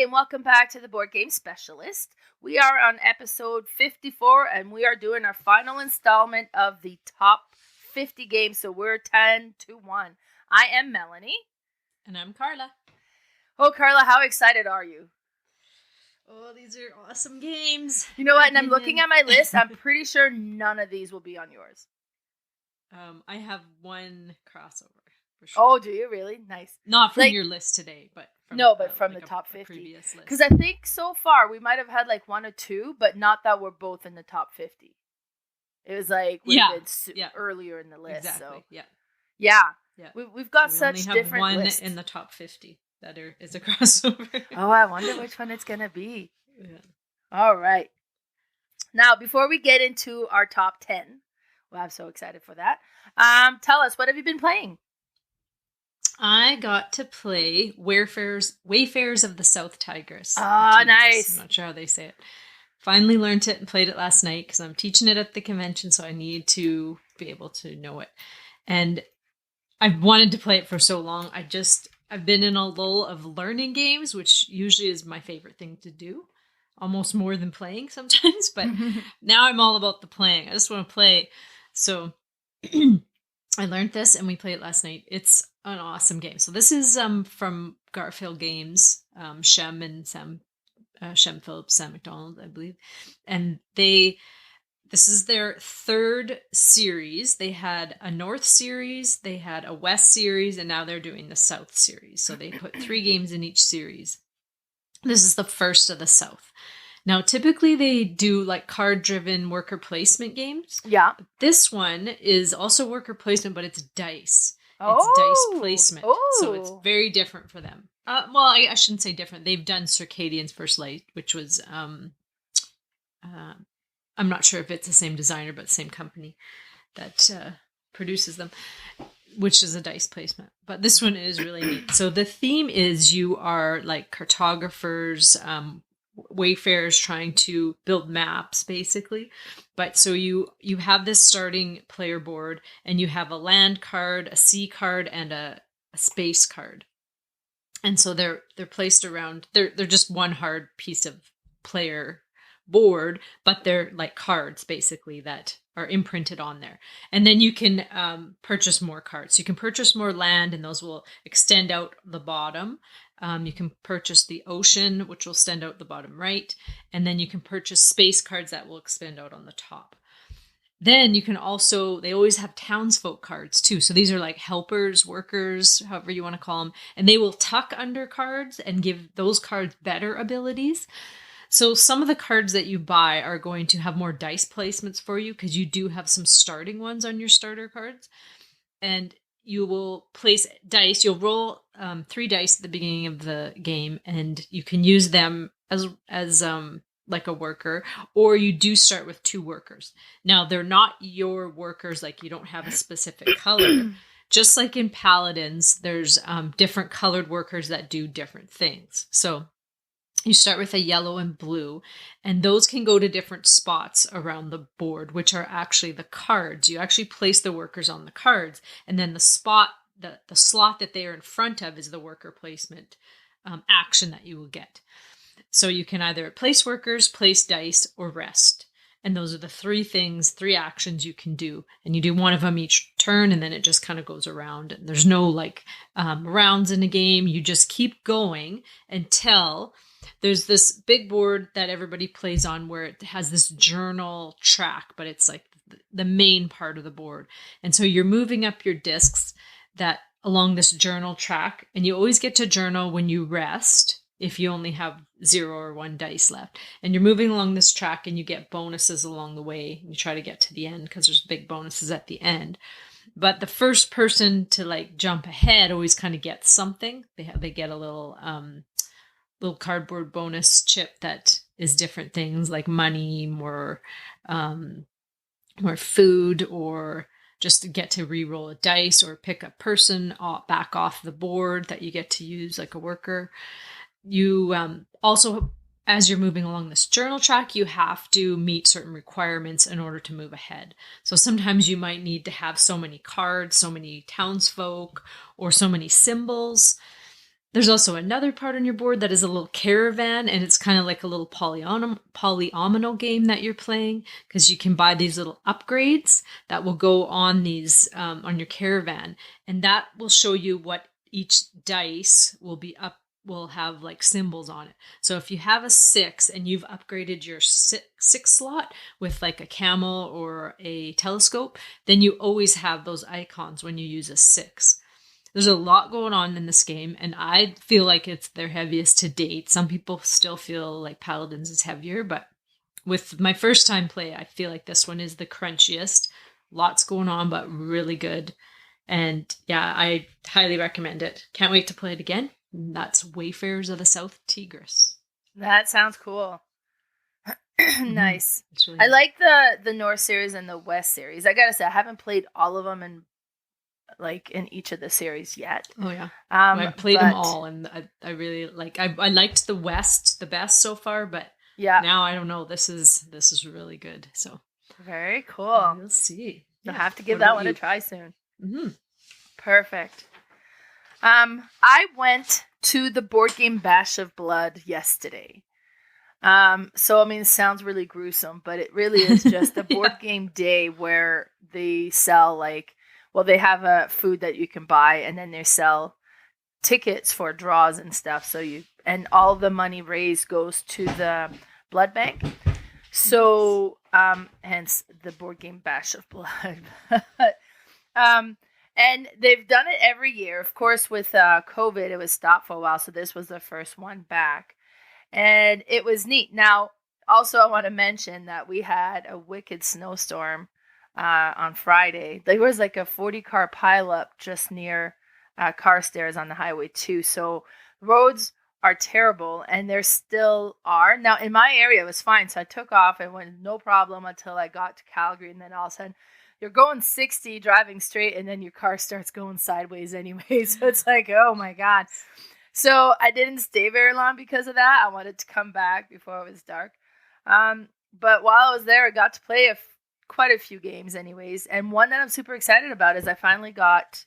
and welcome back to the Board Game Specialist. We are on episode 54, and we are doing our final installment of the top 50 games, so we're 10 to 1. I am Melanie. And I'm Carla. Oh, Carla, how excited are you? Oh, these are awesome games. You know what, and I'm looking at my list, I'm pretty sure none of these will be on yours. I have one crossover. For sure. Oh, do you really? Nice. Not from your list today, but from the top 50. Because I think so far we might have had like one or two, but not that we're both in the top 50. It was like earlier in the list. Exactly. So. Yeah. We've got we such only have different one lists. in the top 50 that is a crossover. Oh, I wonder which one it's gonna be. Yeah. All right. Now, before we get into our top 10, well, I'm so excited for that. Tell us, what have you been playing? I got to play Wayfarers of the South Tigris. Oh, nice. I'm not sure how they say it. Finally learned it and played it last night because I'm teaching it at the convention, so I need to be able to know it. And I've wanted to play it for so long. I've been in a lull of learning games, which usually is my favorite thing to do. Almost more than playing sometimes, but now I'm all about the playing. I just want to play. So I learned this and we played it last night. It's an awesome game. So this is from Garfield Games, Shem and Shem Phillips, Sam McDonald, I believe. And this is their third series. They had a North series, they had a West series, and now they're doing the South series. So they put 3 games in each series. This is the first of the South. Now, typically they do like card-driven worker placement games. Yeah. But this one is also worker placement, but it's dice. It's dice placement. Oh. So it's very different for them. Well, I shouldn't say different. They've done Circadian's First Light, which was, I'm not sure if it's the same designer, but same company that produces them, which is a dice placement. But this one is really neat. So the theme is you are like cartographers, wayfarers trying to build maps, basically. But so you have this starting player board, and you have a land card, a sea card, and a space card. And so they're placed around. They're just one hard piece of player board, but they're like cards basically that are imprinted on there. And then you can purchase more cards. You can purchase more land, and those will extend out the bottom. You can purchase the ocean, which will extend out the bottom right. And then you can purchase space cards that will expand out on the top. Then you can also, they always have townsfolk cards too. So these are like helpers, workers, however you want to call them. And they will tuck under cards and give those cards better abilities. So some of the cards that you buy are going to have more dice placements for you because you do have some starting ones on your starter cards. And you will place dice. You'll roll 3 dice at the beginning of the game, and you can use them as like a worker, or you do start with 2 workers. Now, they're not your workers, like you don't have a specific color. Just like in Paladins, there's different colored workers that do different things. So you start with a yellow and blue, and those can go to different spots around the board, which are actually the cards. You actually place the workers on the cards, and then the slot that they are in front of is the worker placement action that you will get. So you can either place workers, place dice, or rest. And those are the 3 actions you can do. And you do one of them each turn, and then it just kind of goes around. And there's no rounds in a game. You just keep going until there's this big board that everybody plays on where it has this journal track, but it's like the main part of the board. And so you're moving up your discs that along this journal track, and you always get to journal when you rest if you only have 0 or 1 dice left. And you're moving along this track, and you get bonuses along the way. You try to get to the end because there's big bonuses at the end. But the first person to jump ahead always kind of gets something. They get a little cardboard bonus chip that is different things like money, more food, or just to get to re-roll a dice, or pick a person back off the board that you get to use like a worker. You also, as you're moving along this journal track, you have to meet certain requirements in order to move ahead. So sometimes you might need to have so many cards, so many townsfolk, or so many symbols. There's also another part on your board that is a little caravan, and it's kind of like a little polyomino game that you're playing, because you can buy these little upgrades that will go on these on your caravan, and that will show you what each dice will have like symbols on it. So if you have a 6 and you've upgraded your 6 slot with like a camel or a telescope, then you always have those icons when you use a 6. There's a lot going on in this game, and I feel like it's their heaviest to date. Some people still feel like Paladins is heavier, but with my first time play, I feel like this one is the crunchiest. Lots going on, but really good. And yeah, I highly recommend it. Can't wait to play it again. That's Wayfarers of the South Tigris. That sounds cool. Nice. Really I like the North series and the West series. I gotta say, I haven't played all of them in each of the series yet. Oh yeah. I've played them all, and I really like. I liked the West the best so far, but yeah, now I don't know. This is really good. So very cool. We'll see. You'll have to give that one a try soon. Mm-hmm. Perfect. I went to the Board Game Bash of Blood yesterday. So I mean, it sounds really gruesome, but it really is just a board game day where they sell they have a food that you can buy, and then they sell tickets for draws and stuff. And all the money raised goes to the blood bank. So, hence the Board Game Bash of Blood. And they've done it every year. Of course, with COVID, it was stopped for a while, so this was the first one back. And it was neat. Now, also, I want to mention that we had a wicked snowstorm on Friday. There was like a 40-car pileup just near Carstairs on the highway, too. So roads are terrible, and there still are. Now, in my area, it was fine, so I took off and went no problem until I got to Calgary, and then all of a sudden, you're going 60 driving straight, and then your car starts going sideways anyway. So it's like, oh my God. So I didn't stay very long because of that. I wanted to come back before it was dark. But while I was there, I got to play quite a few games anyways. And one that I'm super excited about is I finally got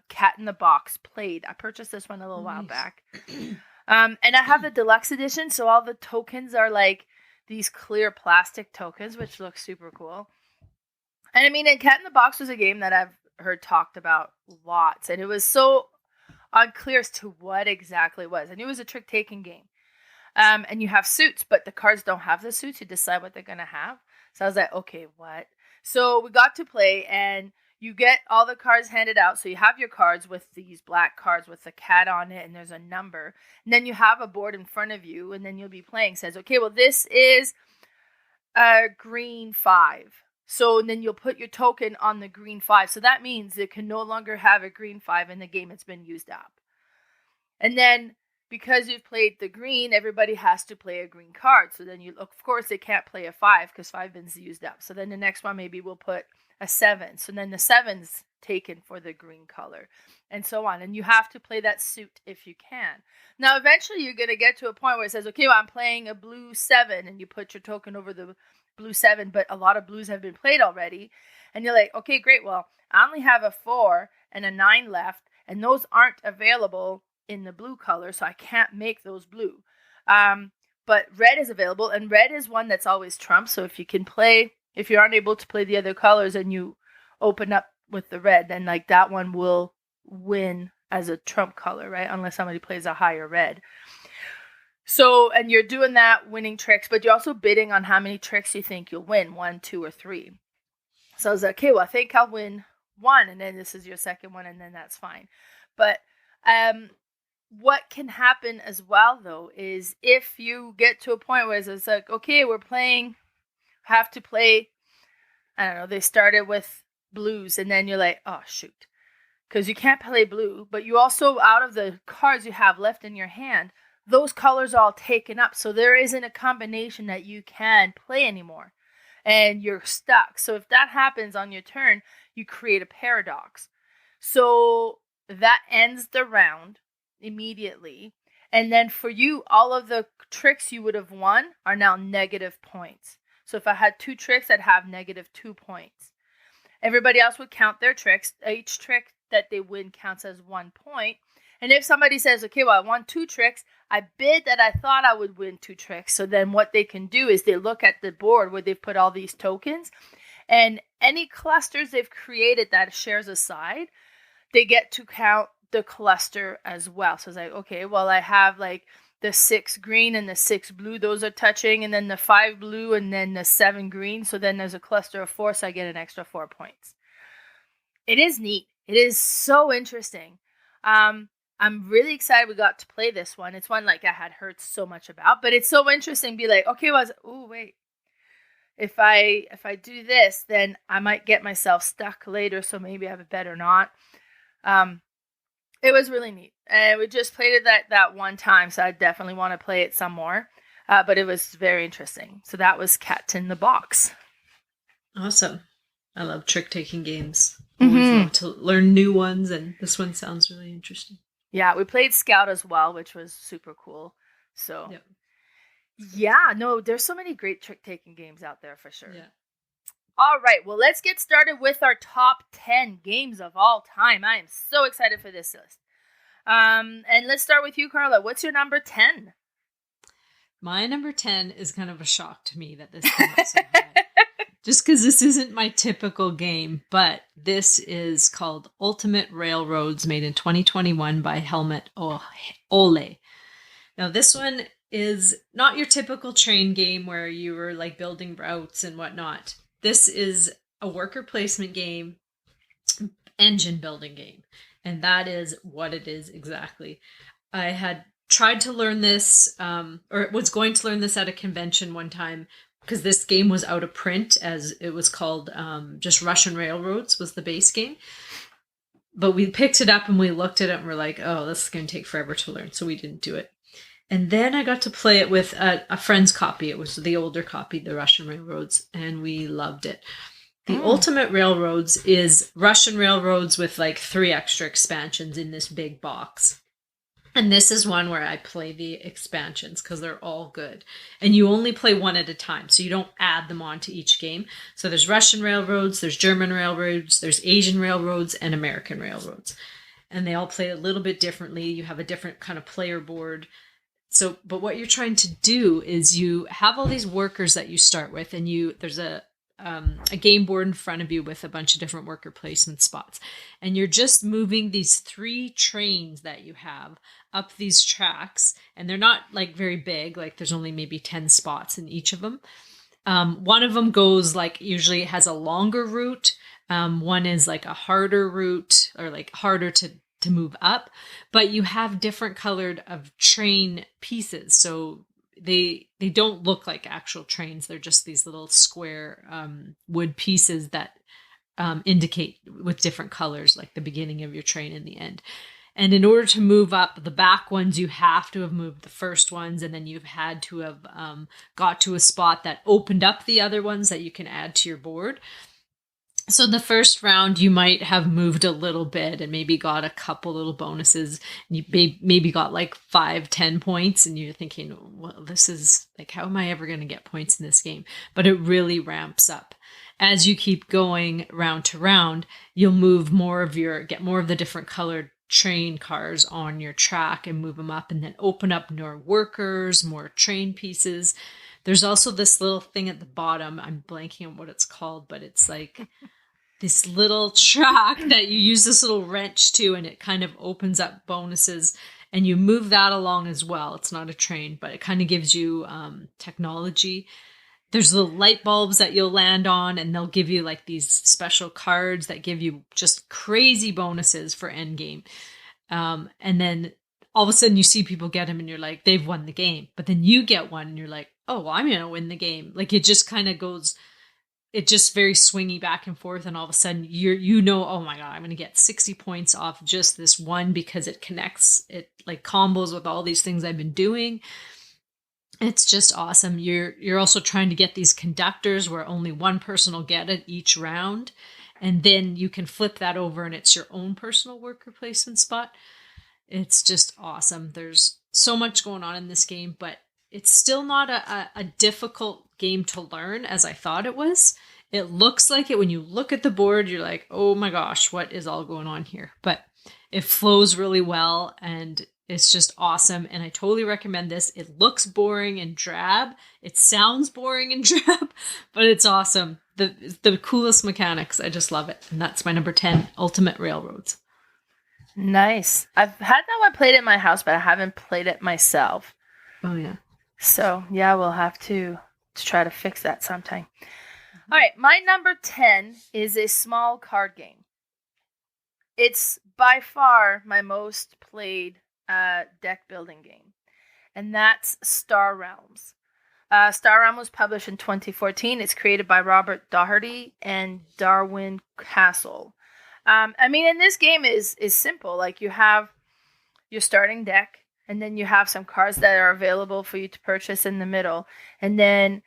Cat in the Box Played. I purchased this one a little while back. And I have the deluxe edition, so all the tokens are like these clear plastic tokens, which looks super cool. And I mean, and Cat in the Box was a game that I've heard talked about lots, and it was so unclear as to what exactly it was. I knew it was a trick-taking game. And you have suits, but the cards don't have the suits. You decide what they're going to have. So I was like, okay, what? So we got to play, and you get all the cards handed out. So you have your cards with these black cards with a cat on it, and there's a number. And then you have a board in front of you, and then you'll be playing. It says, okay, well, this is a green 5. So then you'll put your token on the green 5. So that means it can no longer have a green 5 in the game. It's been used up. And then because you've played the green, everybody has to play a green card. So then of course, they can't play a 5 because 5 been used up. So then the next one, maybe we'll put a 7. So then the 7's taken for the green color and so on. And you have to play that suit if you can. Now, eventually you're going to get to a point where it says, okay, well, I'm playing a blue 7, and you put your token over the blue 7, but a lot of blues have been played already. And you're like, okay, great. Well, I only have a 4 and a 9 left, and those aren't available in the blue color, so I can't make those blue. But red is available, and red is one that's always trump. So if you aren't able to play the other colors and you open up with the red, then like that one will win as a trump color, right? Unless somebody plays a higher red. So, and you're doing that, winning tricks, but you're also bidding on how many tricks you think you'll win, 1, 2, or 3. So I was like, okay, well, I think I'll win 1, and then this is your second one, and then that's fine. But what can happen as well, though, is if you get to a point where it's like, okay, have to play, I don't know, they started with blues, and then you're like, oh, shoot. Because you can't play blue, but you also, out of the cards you have left in your hand, those colors are all taken up. So there isn't a combination that you can play anymore. And you're stuck. So if that happens on your turn, you create a paradox. So that ends the round immediately. And then for you, all of the tricks you would have won are now negative points. So if I had 2 tricks, I'd have negative 2 points. Everybody else would count their tricks. Each trick that they win counts as 1 point. And if somebody says, okay, well, I won 2 tricks, I bid that I thought I would win 2 tricks. So then what they can do is they look at the board where they've put all these tokens, and any clusters they've created that shares a side, they get to count the cluster as well. So it's like, okay, well, I have like the 6 green and the 6 blue, those are touching, and then the 5 blue and then the 7 green. So then there's a cluster of 4, so I get an extra 4 points. It is neat. It is so interesting. I'm really excited we got to play this one. It's one like I had heard so much about, but it's so interesting. Be like, okay, well, oh wait, if I do this, then I might get myself stuck later. So maybe I better not. It was really neat, and we just played it that one time, so I definitely want to play it some more. But it was very interesting. So that was Cat in the Box. Awesome. I love trick-taking games. Always love to learn new ones, and this one sounds really interesting. Yeah, we played Scout as well, which was super cool. So, yeah, no, there's so many great trick-taking games out there for sure. Yeah. All right, well, let's get started with our top 10 games of all time. I am so excited for this list. And let's start with you, Carla. What's your number 10? My number 10 is kind of a shock to me that this came out so high. Just because this isn't my typical game, but this is called Ultimate Railroads, made in 2021 by Helmut Ole. Now, this one is not your typical train game where you were like building routes and whatnot. This is a worker placement game, engine building game, and that is what it is exactly. I had tried to learn this, or was going to learn this at a convention one time, because this game was out of print, as it was called just Russian Railroads was the base game. But we picked it up and we looked at it and we're like, oh, this is going to take forever to learn, so we didn't do it. And then I got to play it with a friend's copy. It was the older copy, the Russian Railroads, and we loved it. The Ultimate Railroads is Russian Railroads with like 3 extra expansions in this big box. And this is one where I play the expansions because they're all good. And you only play one at a time, so you don't add them on to each game. So there's Russian Railroads, there's German Railroads, there's Asian Railroads, and American Railroads. And they all play a little bit differently. You have a different kind of player board. So, but what you're trying to do is you have all these workers that you start with, and there's a game board in front of you with a bunch of different worker placement spots. And you're just moving these 3 trains that you have up these tracks, and they're not like very big, like there's only maybe 10 spots in each of them. One of them goes like, usually has a longer route. One is like a harder route, or like harder to move up, but you have different colored of train pieces. So they don't look like actual trains. They're just these little square wood pieces that indicate with different colors, like the beginning of your train and the end. And in order to move up the back ones, you have to have moved the first ones, and then you've had to have got to a spot that opened up the other ones that you can add to your board. So the first round, you might have moved a little bit and maybe got a couple little bonuses. And you maybe got like 5-10 points, and you're thinking, well, this is like, how am I ever going to get points in this game? But it really ramps up. As you keep going round to round, you'll get more of the different colored train cars on your track and move them up, and then open up more workers, more train pieces. There's also this little thing at the bottom. I'm blanking on what it's called, but it's like this little track that you use this little wrench to, and it kind of opens up bonuses, and you move that along as well. It's not a train, but it kind of gives you technology. There's little light bulbs that you'll land on, and they'll give you like these special cards that give you just crazy bonuses for endgame. And then all of a sudden you see people get them and you're like, they've won the game. But then you get one and you're like, oh, well, I'm going to win the game. Like it just kind of goes, it just very swingy back and forth. And all of a sudden oh my God, I'm going to get 60 points off just this one because it connects, it like combos with all these things I've been doing. It's just awesome. You're also trying to get these conductors where only one person will get it each round. And then you can flip that over and it's your own personal worker placement spot. It's just awesome. There's so much going on in this game, but it's still not a difficult game to learn as I thought it was. It looks like it when you look at the board, you're like, oh my gosh, what is all going on here? But It flows really well, and it's just awesome. And I totally recommend this. It looks boring and drab. It sounds boring and drab, but it's awesome. The coolest mechanics. I just love it. And that's my number 10, Ultimate Railroads. Nice. I've had that one played at my house, but I haven't played it myself. Oh, yeah. So, yeah, we'll have to try to fix that sometime. All right, my number 10 is a small card game. It's by far my most played deck building game, and that's Star Realms. Star Realms was published in 2014. It's created by Robert Doherty and Darwin Castle. I mean, and this game is simple. Like, you have your starting deck, and then you have some cards that are available for you to purchase in the middle, and then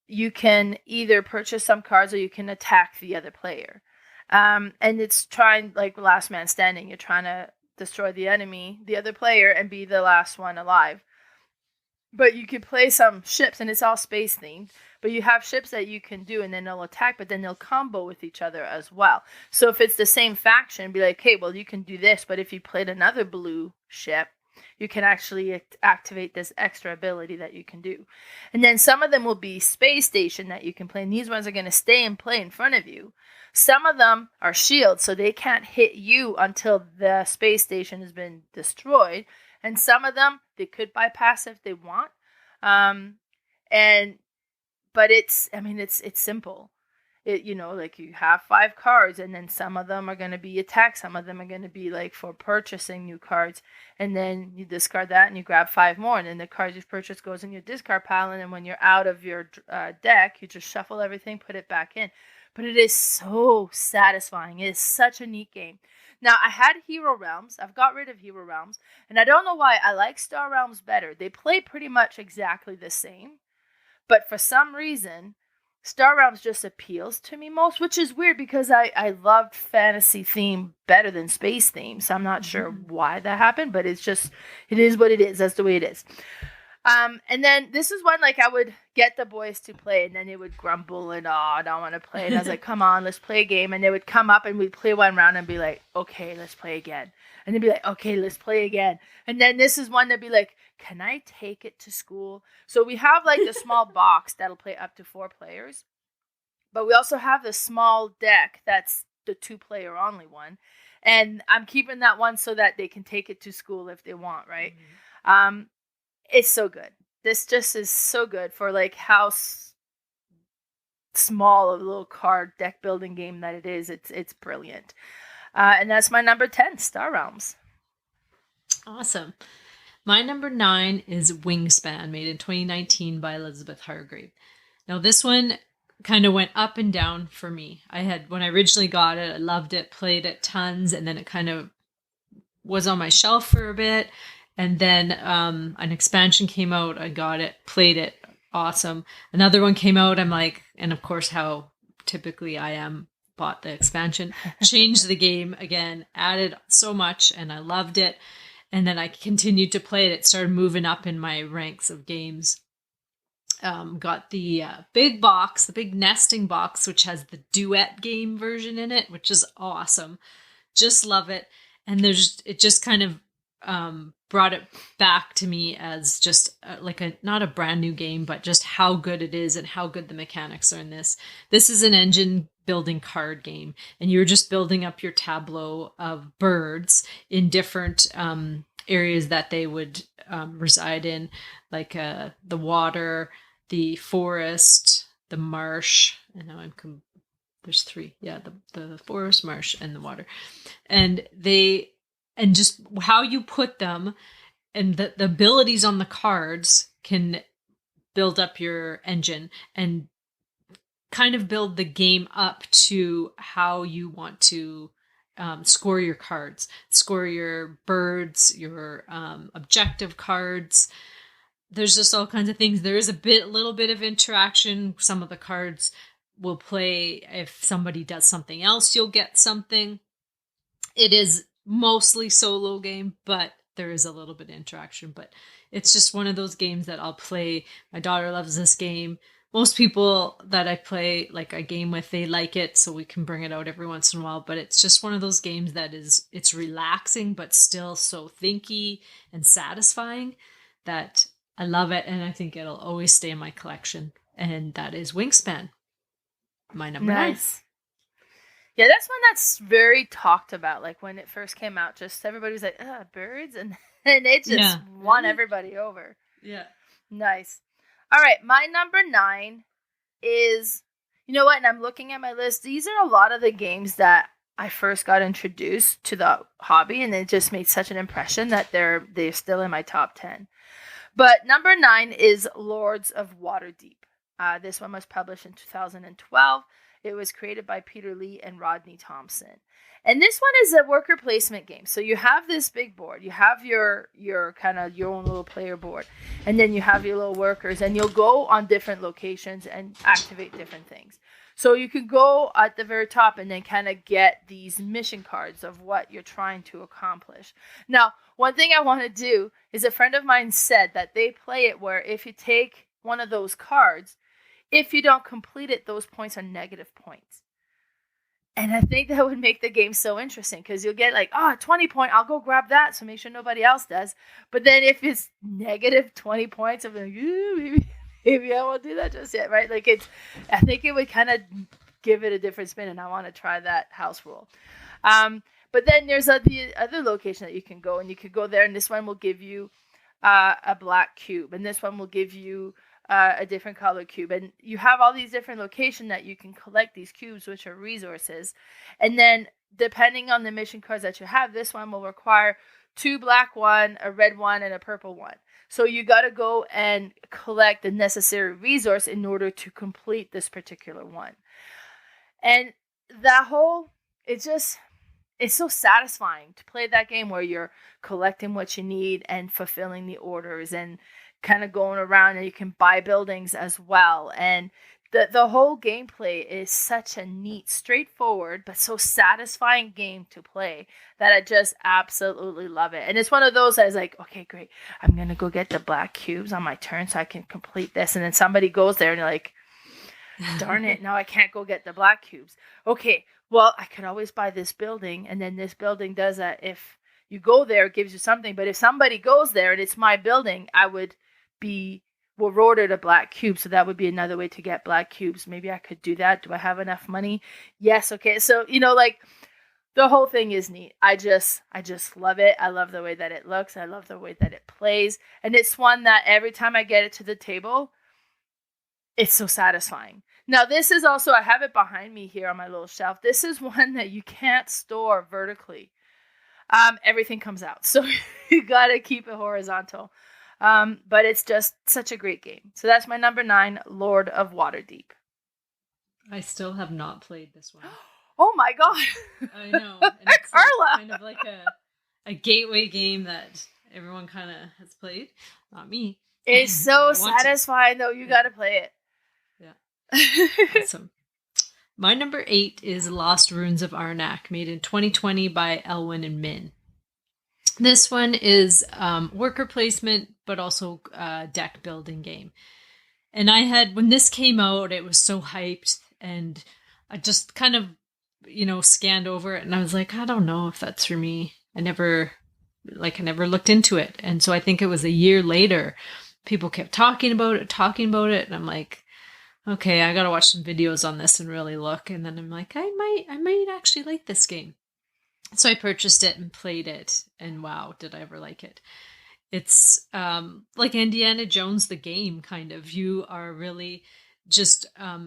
you can either purchase some cards or you can attack the other player. And it's trying, like, last man standing. You're trying to destroy the enemy, the other player, and be the last one alive. But you can play some ships, and it's all space themed. But you have ships that you can do, and then they'll attack, but then they'll combo with each other as well. So if it's the same faction, be like, hey, well, you can do this, but if you played another blue ship, you can actually activate this extra ability that you can do. And then some of them will be space station that you can play, and these ones are going to stay and play in front of you. Some of them are shields, so they can't hit you until the space station has been destroyed. And some of them, they could bypass if they want. But it's simple. Like, you have 5 cards, and then some of them are going to be attack. Some of them are going to be like for purchasing new cards. And then you discard that and you grab 5 more. And then the cards you've purchased goes in your discard pile. And then when you're out of your deck, you just shuffle everything, put it back in. But it is so satisfying. It is such a neat game. Now, I had Hero Realms. I've got rid of Hero Realms. And I don't know why. I like Star Realms better. They play pretty much exactly the same. But for some reason, Star Realms just appeals to me most, which is weird because I loved fantasy theme better than space theme. So I'm not sure why that happened, but it is what it is. That's the way it is. And then this is one, like, I would get the boys to play, and then they would grumble and, I don't want to play. And I was like, come on, let's play a game. And they would come up and we'd play one round and be like, okay, let's play again. And they'd be like, okay, let's play again. And then this is one that'd be like, can I take it to school? So we have, like, the small box that'll play up to 4 players. But we also have the small deck that's the 2-player only one. And I'm keeping that one so that they can take it to school if they want, right? Mm-hmm. It's so good. This just is so good for, like, how small a little card deck building game that it is. It's brilliant. And that's my number 10, Star Realms. Awesome. My number 9 is Wingspan, made in 2019 by Elizabeth Hargrave. Now, this one kind of went up and down for me. When I originally got it, I loved it, played it tons, and then it kind of was on my shelf for a bit. And then an expansion came out. I got it, played it, awesome. Another one came out. I'm like, and of course, how typically I am, bought the expansion, changed the game again, added so much, and I loved it. And then I continued to play it. It started moving up in my ranks of games. Got the big box, the big nesting box, which has the duet game version in it, which is awesome. Just love it. And it just kind of brought it back to me as just not a brand new game, but just how good it is and how good the mechanics are in this. This is an engine building card game, and you're just building up your tableau of birds in different areas that they would reside in, like the water, the forest, the marsh, and now there's 3. Yeah, the forest, marsh, and the water. And just how you put them and the abilities on the cards can build up your engine and kind of build the game up to how you want to score your cards, score your birds, your objective cards. There's just all kinds of things. There is little bit of interaction. Some of the cards will play. If somebody does something else, you'll get something. It is mostly solo game, but there is a little bit of interaction. But it's just one of those games that I'll play. My daughter loves this game. most people that I play, like a game with, they like it, so we can bring it out every once in a while. But it's just one of those games that it's relaxing, but still so thinky and satisfying that I love it. And I think it'll always stay in my collection. And that is Wingspan, my number 9. Nice. Yeah, that's one that's very talked about. Like when it first came out, just everybody was like, birds. And it just won everybody over. Yeah. Nice. All right, my number 9 is, you know what, and I'm looking at my list. These are a lot of the games that I first got introduced to the hobby, and it just made such an impression that they're still in my top 10. But number 9 is Lords of Waterdeep. This one was published in 2012. It was created by Peter Lee and Rodney Thompson. And this one is a worker placement game. So you have this big board. You have your kind of your own little player board. And then you have your little workers. And you'll go on different locations and activate different things. So you can go at the very top and then kind of get these mission cards of what you're trying to accomplish. Now, one thing I want to do is a friend of mine said that they play it where if you take one of those cards, if you don't complete it, those points are negative points. And I think that would make the game so interesting because you'll get like, 20 point, I'll go grab that. So make sure nobody else does. But then if it's negative 20 points, I'm like, maybe I won't do that just yet, right? Like I think it would kind of give it a different spin, and I want to try that house rule. But then there's the other location that you can go, and you could go there, and this one will give you a black cube, and this one will give you a different color cube, and you have all these different locations that you can collect these cubes, which are resources. And then depending on the mission cards that you have, this one will require 2 black one, a red one, and a purple one. So you got to go and collect the necessary resource in order to complete this particular one. And that whole, it's so satisfying to play that game where you're collecting what you need and fulfilling the orders and kind of going around, and you can buy buildings as well. And the whole gameplay is such a neat, straightforward, but so satisfying game to play that I just absolutely love it. And it's one of those that is like, okay, great, I'm going to go get the black cubes on my turn so I can complete this. And then somebody goes there and you're like, darn it, now I can't go get the black cubes. Okay, well, I could always buy this building, and then this building does that. If you go there, it gives you something. But if somebody goes there and it's my building, I would be rewarded a black cube. So that would be another way to get black cubes. Maybe I could do that. Do I have enough money? Yes. Okay. So, like the whole thing is neat. I just love it. I love the way that it looks. I love the way that it plays. And it's one that every time I get it to the table, it's so satisfying. Now, this is also, I have it behind me here on my little shelf. This is one that you can't store vertically. Everything comes out. So you got to keep it horizontal. But it's just such a great game. So that's my number 9, Lord of Waterdeep. I still have not played this one. Oh my god! I know. And it's Carla! kind of like a gateway game that everyone kind of has played. Not me. It's so satisfying, though. You got to play it. Yeah. Awesome. My number 8 is Lost Ruins of Arnak, made in 2020 by Elwyn and Min. This one is worker placement, but also a deck building game. And when this came out, it was so hyped, and I just kind of, scanned over it, and I was like, I don't know if that's for me. I never looked into it. And so I think it was a year later, people kept talking about it, and I'm like, okay, I gotta watch some videos on this and really look. And then I'm like, I might actually like this game. So I purchased it and played it, and wow, did I ever like it. It's like Indiana Jones, the game, kind of. You are really just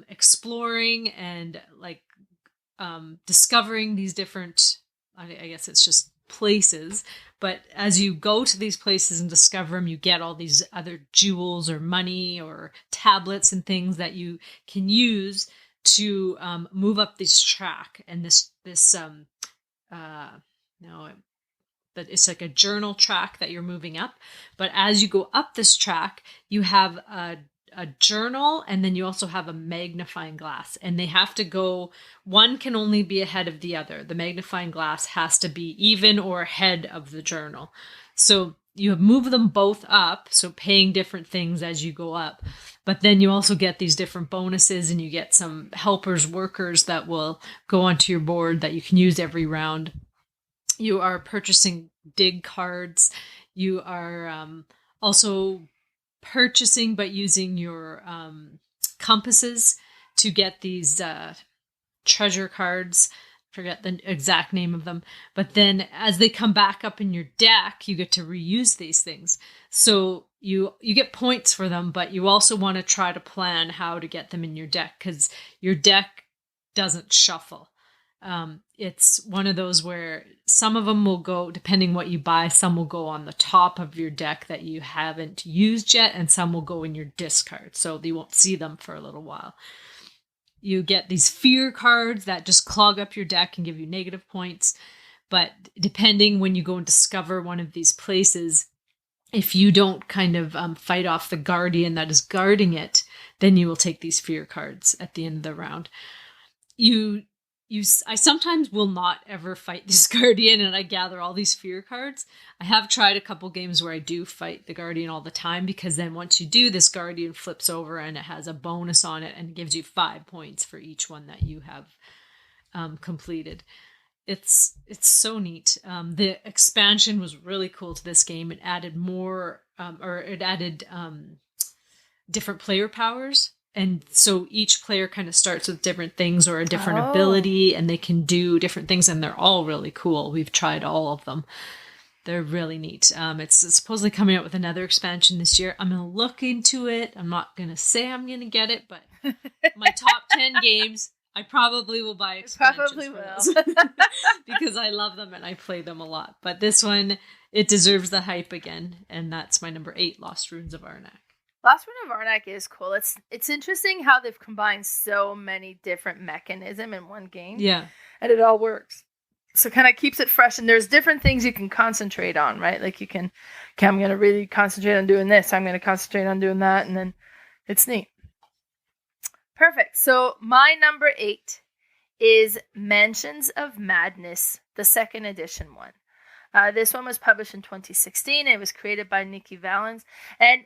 exploring and discovering these different, I guess it's just places. But as you go to these places and discover them, you get all these other jewels or money or tablets and things that you can use to move up this track. And but it's like a journal track that you're moving up. But as you go up this track, you have a journal, and then you also have a magnifying glass, and they have to go, one can only be ahead of the other. The magnifying glass has to be even or ahead of the journal. So you move them both up, so paying different things as you go up. But then you also get these different bonuses, and you get some helpers, workers that will go onto your board that you can use every round. You are purchasing dig cards. You are also purchasing, but using your compasses to get these treasure cards. Forget the exact name of them. But then as they come back up in your deck, you get to reuse these things. So you get points for them, but you also want to try to plan how to get them in your deck, because your deck doesn't shuffle. It's one of those where some of them will go, depending what you buy, some will go on the top of your deck that you haven't used yet, and some will go in your discard, so you won't see them for a little while. You get these fear cards that just clog up your deck and give you negative points. But depending when you go and discover one of these places, if you don't kind of fight off the guardian that is guarding it, then you will take these fear cards at the end of the round. I sometimes will not ever fight this guardian, and I gather all these fear cards. I have tried a couple games where I do fight the guardian all the time, because then once you do, this guardian flips over and it has a bonus on it and gives you 5 points for each one that you have completed. It's so neat. The expansion was really cool to this game. It added more, different player powers. And so each player kind of starts with different things or a different ability, and they can do different things, and they're all really cool. We've tried all of them. They're really neat. It's supposedly coming out with another expansion this year. I'm going to look into it. I'm not going to say I'm going to get it, but my top 10 games, I probably will buy expansions. Probably will. Because I love them and I play them a lot. But this one, it deserves the hype again, and that's my number 8, Lost Ruins of Arnak. Lost Ruin of Arnak is cool. It's interesting how they've combined so many different mechanisms in one game. Yeah. And it all works. So it kind of keeps it fresh. And there's different things you can concentrate on, right? Like you can, okay, I'm going to really concentrate on doing this. I'm going to concentrate on doing that. And then it's neat. Perfect. So my number 8 is Mansions of Madness, the 2nd edition one. This one was published in 2016. It was created by Nikki Valens. And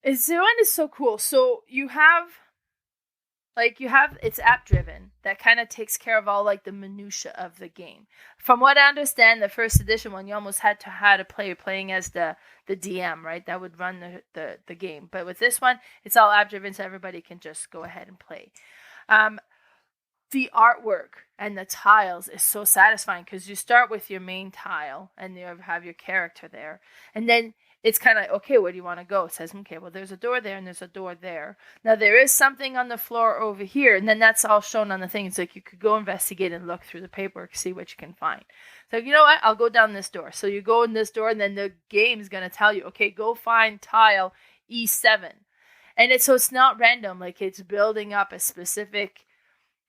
this one is so cool. So you have it's app driven that kind of takes care of all like the minutia of the game. From what I understand, the 1st edition one, you almost had a player playing as the DM, right? That would run the game. But with this one, it's all app driven, so everybody can just go ahead and play. The artwork and the tiles is so satisfying, because you start with your main tile and you have your character there, and then it's kind of, okay, where do you want to go? It says, okay, well, there's a door there and there's a door there. Now, there is something on the floor over here, and then that's all shown on the thing. It's like you could go investigate and look through the paperwork, see what you can find. So, you know what? I'll go down this door. So you go in this door, and then the game is going to tell you, okay, go find tile E7. And it's not random. Like, it's building up a specific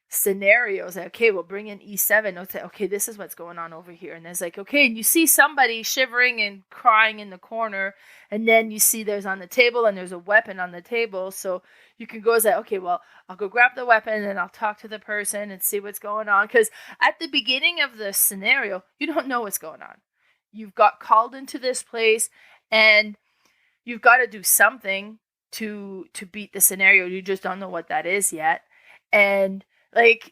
scenarios. Like, okay, we'll bring in E7. Okay, this is what's going on over here. And there's like, okay, and you see somebody shivering and crying in the corner, and then you see there's on the table, and there's a weapon on the table. So you can go say, okay, well, I'll go grab the weapon, and I'll talk to the person and see what's going on. Because at the beginning of the scenario, you don't know what's going on. You've got called into this place, and you've got to do something to beat the scenario. You just don't know what that is yet. And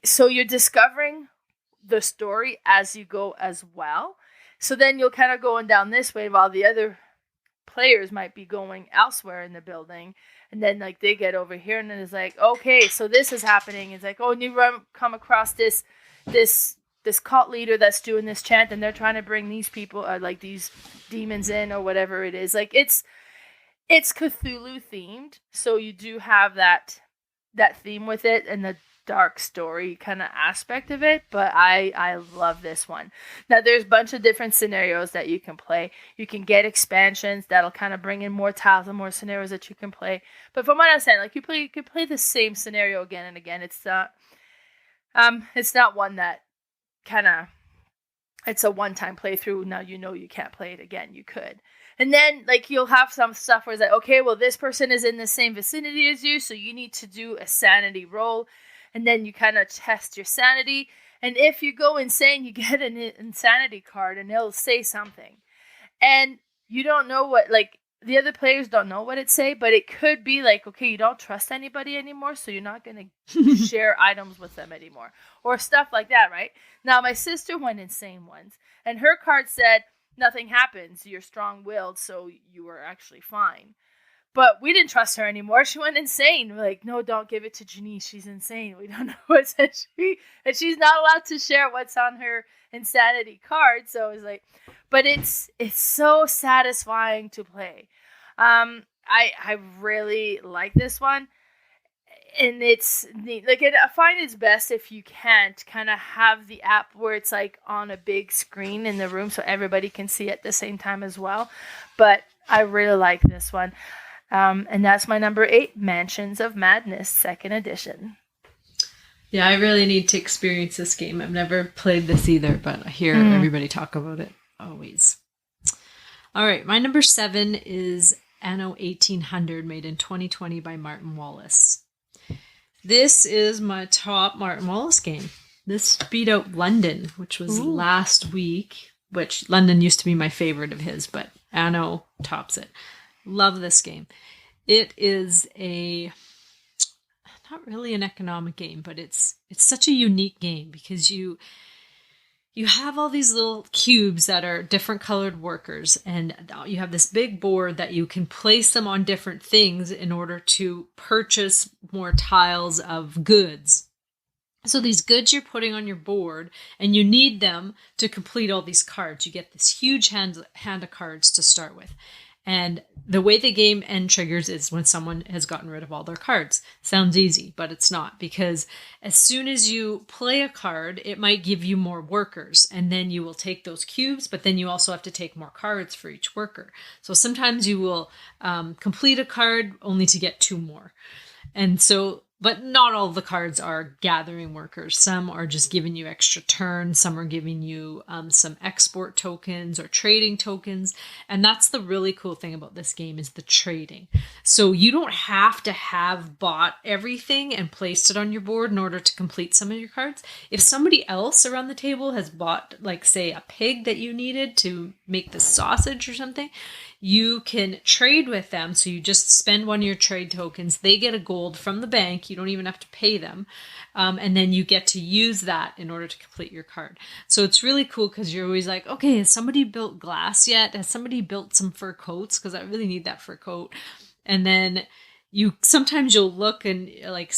so you're discovering the story as you go as well. So then you'll kind of going down this way while the other players might be going elsewhere in the building. And then they get over here, and then it's like, okay, so this is happening. It's like, oh, and you come across this cult leader that's doing this chant, and they're trying to bring these people, these demons in, or whatever it is. It's Cthulhu themed. So you do have that theme with it, and the dark story kind of aspect of it, but I love this one. Now, there's a bunch of different scenarios that you can play. You can get expansions that'll kind of bring in more tiles and more scenarios that you can play. But from what I'm saying, you could play the same scenario again and again. It's not one that kind of, it's a one-time playthrough. Now you can't play it again. You could. And then, you'll have some stuff where it's like, okay, well, this person is in the same vicinity as you, so you need to do a sanity roll. And then you kind of test your sanity. And if you go insane, you get an insanity card, and it'll say something. And you don't know what, like, the other players don't know what it say, but it could be like, okay, you don't trust anybody anymore, so you're not going to share items with them anymore, or stuff like that, right? Now, my sister went insane once, and her card said, nothing happens, you're strong-willed, so you were actually fine. But we didn't trust her anymore. She went insane. We're like, no, don't give it to Janice. She's insane. We don't know what's in and she's not allowed to share what's on her insanity card. So it was like, but it's so satisfying to play. I really like this one, and it's neat. Like, I find it's best if you can't kind of have the app where it's like on a big screen in the room so everybody can see at the same time as well. But I really like this one. And that's my number 8, Mansions of Madness, 2nd edition. Yeah, I really need to experience this game. I've never played this either, but I hear everybody talk about it always. All right, my number 7 is Anno 1800, made in 2020 by Martin Wallace. This is my top Martin Wallace game. This beat out London, which was last week, which London used to be my favorite of his, but Anno tops it. Love this game. It is not really an economic game, but it's such a unique game because you have all these little cubes that are different colored workers, and you have this big board that you can place them on different things in order to purchase more tiles of goods. So these goods you're putting on your board, and you need them to complete all these cards. You get this huge hand of cards to start with. And the way the game end triggers is when someone has gotten rid of all their cards. Sounds easy, but it's not, because as soon as you play a card, it might give you more workers, and then you will take those cubes, but then you also have to take more cards for each worker. So sometimes you will complete a card only to get 2 more. And so, but not all the cards are gathering workers. Some are just giving you extra turns. Some are giving you some export tokens or trading tokens. And that's the really cool thing about this game, is the trading. So you don't have to have bought everything and placed it on your board in order to complete some of your cards. If somebody else around the table has bought, like, say, a pig that you needed to make the sausage or something, you can trade with them. So you just spend one of your trade tokens. They get a gold from the bank. You don't even have to pay them. And then you get to use that in order to complete your card. So it's really cool because you're always like, okay, has somebody built glass yet? Has somebody built some fur coats? Because I really need that fur coat. And then sometimes you'll look and like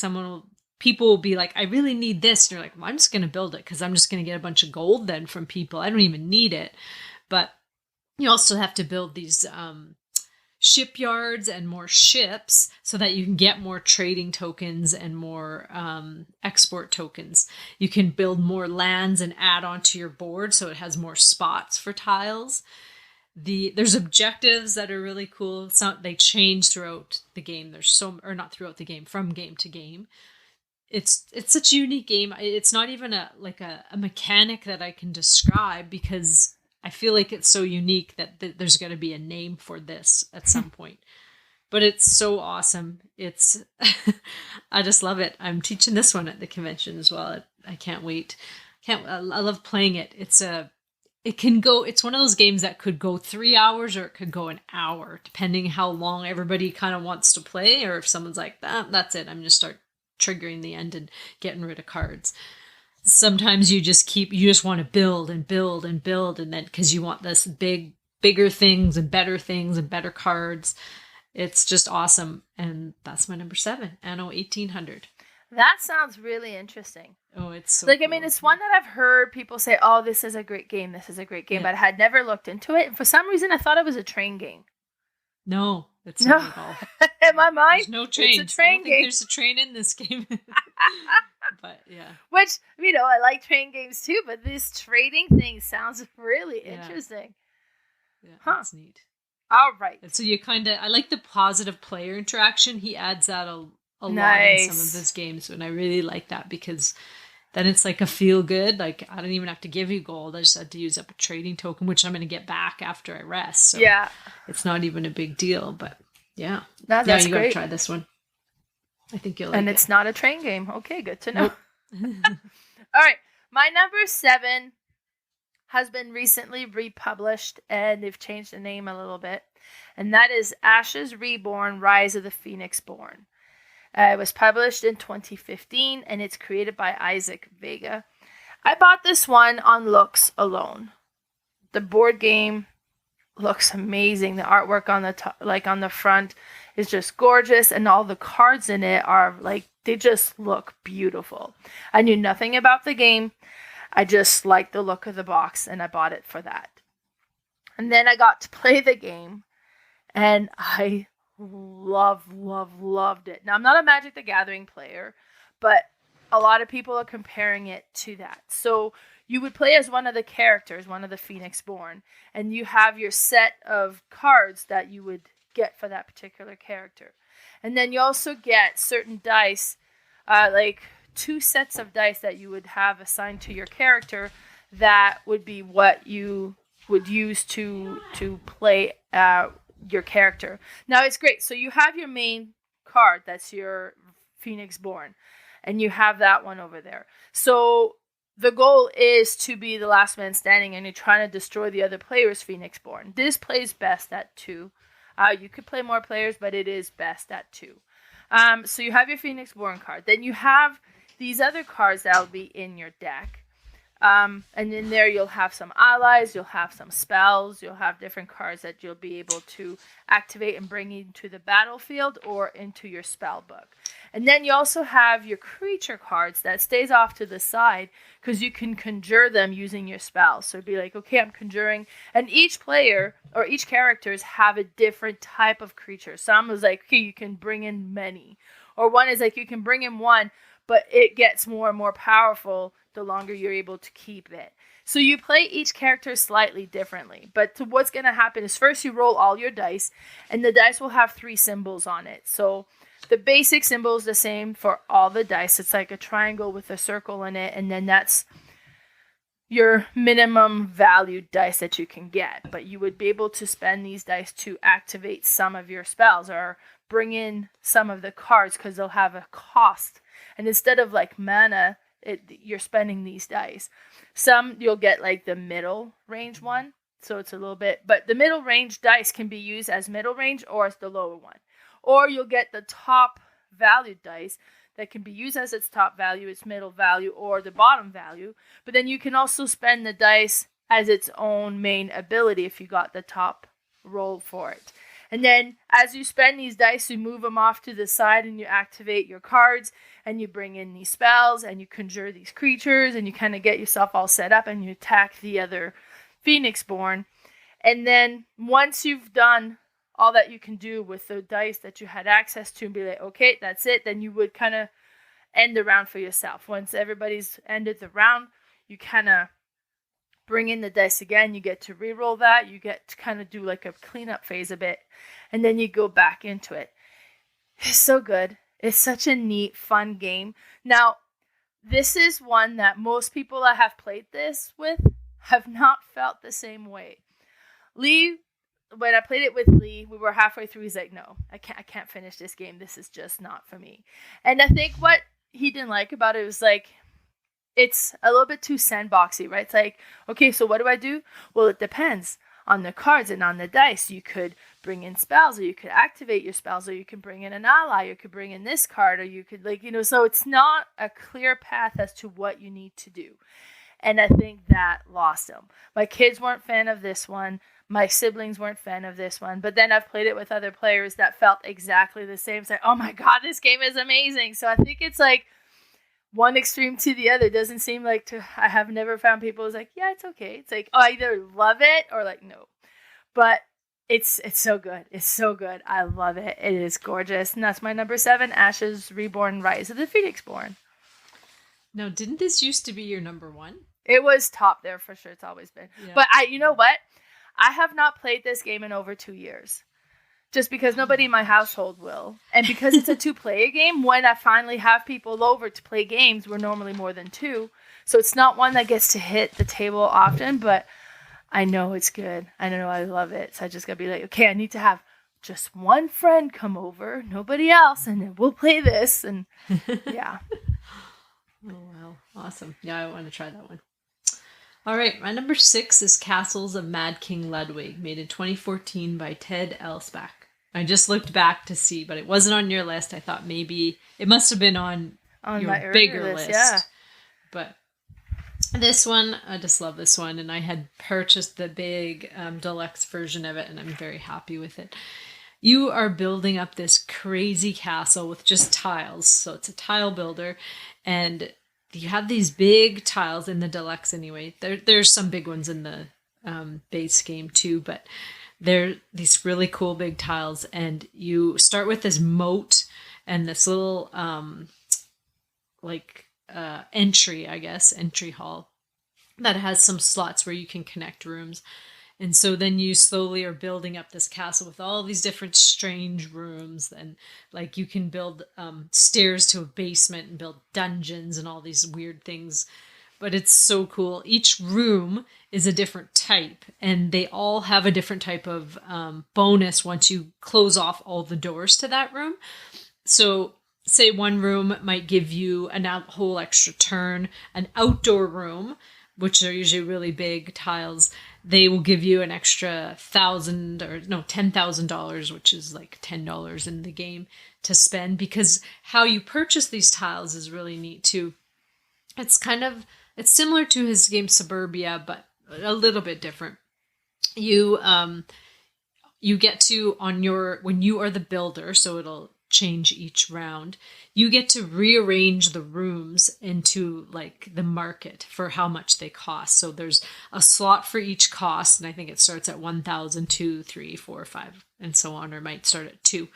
people will be like, I really need this. And you're like, well, I'm just going to build it because I'm just going to get a bunch of gold then from people. I don't even need it. But you also have to build these shipyards and more ships so that you can get more trading tokens and more export tokens. You can build more lands and add onto your board so it has more spots for tiles. There's objectives that are really cool. They change throughout the game. Not throughout the game, from game to game. It's such a unique game. It's not even a mechanic that I can describe, because I feel like it's so unique that there's going to be a name for this at some point. But it's so awesome. I just love it. I'm teaching this one at the convention as well. I can't wait. I love playing it. It's one of those games that could go 3 hours or it could go an hour, depending how long everybody kind of wants to play, or if someone's like, that's it, I'm going to start triggering the end and getting rid of cards. Sometimes you just want to build and build and build, and then because you want this bigger things and better cards. It's just awesome. And that's my number 7, Anno 1800. That sounds really interesting. Oh, it's so cool. I mean, it's one that I've heard people say, oh, this is a great game, yeah. but I had never looked into it. And for some reason, I thought it was a train game. No, it's not at all. In my mind, there's no train. It's a train game. There's a train in this game. But yeah. Which, I like train games too, but this trading thing sounds really interesting. Yeah, that's neat. All right. And so I like the positive player interaction. He adds that a lot in some of his games, and I really like that, because then it's like a feel good. Like, I don't even have to give you gold. I just had to use up a trading token, which I'm going to get back after I rest. So yeah, it's not even a big deal. But yeah, that's you great. Gotta try this one. I think you'll like it. And it's not a train game. Okay, good to know. Nope. All right, my number 7 has been recently republished, and they've changed the name a little bit. And that is Ashes Reborn, Rise of the Phoenixborn. It was published in 2015, and it's created by Isaac Vega. I bought this one on looks alone. The board game looks amazing. The artwork on the top, like on the front, is just gorgeous, and all the cards in it are like, they just look beautiful. I knew nothing about the game. I just liked the look of the box, and I bought it for that. And then I got to play the game, and I loved it. Now, I'm not a Magic the Gathering player, but a lot of people are comparing it to that. So you would play as one of the characters, one of the Phoenixborn, and you have your set of cards that you would get for that particular character. And then you also get certain dice, like 2 sets of dice that you would have assigned to your character that would be what you would use to play your character. Now, it's great. So you have your main card, that's your Phoenixborn, and you have that one over there. So the goal is to be the last man standing, and you're trying to destroy the other player's Phoenixborn. This plays best at 2. You could play more players, but it is best at 2. So you have your Phoenixborn card. Then you have these other cards that will be in your deck. And in there you'll have some allies, you'll have some spells, you'll have different cards that you'll be able to activate and bring into the battlefield or into your spell book. And then you also have your creature cards that stays off to the side because you can conjure them using your spells. So it'd be like, okay, I'm conjuring, and each player or each characters have a different type of creature. Some is like, okay, you can bring in many, or one is like you can bring in one, but it gets more and more powerful the longer you're able to keep it. So you play each character slightly differently. But what's going to happen is first you roll all your dice, and the dice will have 3 symbols on it. So the basic symbol is the same for all the dice. It's like a triangle with a circle in it, and then that's your minimum valued dice that you can get. But you would be able to spend these dice to activate some of your spells or bring in some of the cards because they'll have a cost. And instead of like mana, you're spending these dice. Some you'll get like the middle range one, so it's a little bit, but the middle range dice can be used as middle range or as the lower one. Or you'll get the top valued dice that can be used as its top value, its middle value, or the bottom value. But then you can also spend the dice as its own main ability if you got the top roll for it. And then as you spend these dice, you move them off to the side and you activate your cards and you bring in these spells and you conjure these creatures and you kind of get yourself all set up and you attack the other Phoenixborn. And then once you've done all that you can do with the dice that you had access to and be like, okay, that's it, then you would kind of end the round for yourself. Once everybody's ended the round, you kind of bring in the dice again, you get to re-roll that, you get to kind of do like a cleanup phase a bit, and then you go back into it. It's so good. It's such a neat, fun game. Now, this is one that most people I have played this with have not felt the same way. Lee, when I played it with Lee, we were halfway through, he's like, no, I can't finish this game. This is just not for me. And I think what he didn't like about it was like, it's a little bit too sandboxy, right? It's like, okay, so what do I do? Well, it depends on the cards and on the dice. You could bring in spells, or you could activate your spells, or you could bring in an ally, or you could bring in this card, or you could so it's not a clear path as to what you need to do. And I think that lost them. My kids weren't fan of this one. My siblings weren't fan of this one. But then I've played it with other players that felt exactly the same. It's like, oh my God, this game is amazing. So I think it's like, one extreme to the other. Doesn't seem like I have never found people who's like, yeah, it's okay. It's like, oh, I either love it or like, no. But it's so good. It's so good. I love it. It is gorgeous. And that's my number 7, Ashes Reborn, Rise of the Phoenixborn. Now, didn't this used to be your number 1? It was top there for sure. It's always been. Yeah. But you know what? I have not played this game in over 2 years. Just because nobody in my household will. And because it's a 2-player game, when I finally have people over to play games, we're normally more than 2. So it's not one that gets to hit the table often, but I know it's good. I know I love it. So I just got to be like, okay, I need to have just one friend come over, nobody else, and then we'll play this. And yeah. Oh, wow. Awesome. Yeah, I want to try that one. All right, my number 6 is Castles of Mad King Ludwig, made in 2014 by Ted Elsbach. I just looked back to see, but it wasn't on your list. I thought maybe it must have been on your my bigger list. Yeah. But this one, I just love this one, and I had purchased the big deluxe version of it, and I'm very happy with it. You are building up this crazy castle with just tiles, so it's a tile builder, and you have these big tiles in the deluxe anyway. There's some big ones in the base game too, but they're these really cool big tiles, and you start with this moat and this little entry hall that has some slots where you can connect rooms. And so then you slowly are building up this castle with all these different strange rooms, and like you can build stairs to a basement and build dungeons and all these weird things. But it's so cool. Each room is a different type, and they all have a different type of bonus once you close off all the doors to that room. So say one room might give you a whole extra turn. An outdoor room, which are usually really big tiles, they will give you an extra $10,000, which is like $10 in the game to spend, because how you purchase these tiles is really neat too. It's similar to his game Suburbia, but a little bit different. You get to, when you are the builder, so it'll change each round, you get to rearrange the rooms into like the market for how much they cost. So there's a slot for each cost, and I think it starts at 1,000, 2, 3, 4, 5, and so on, or might start at 2.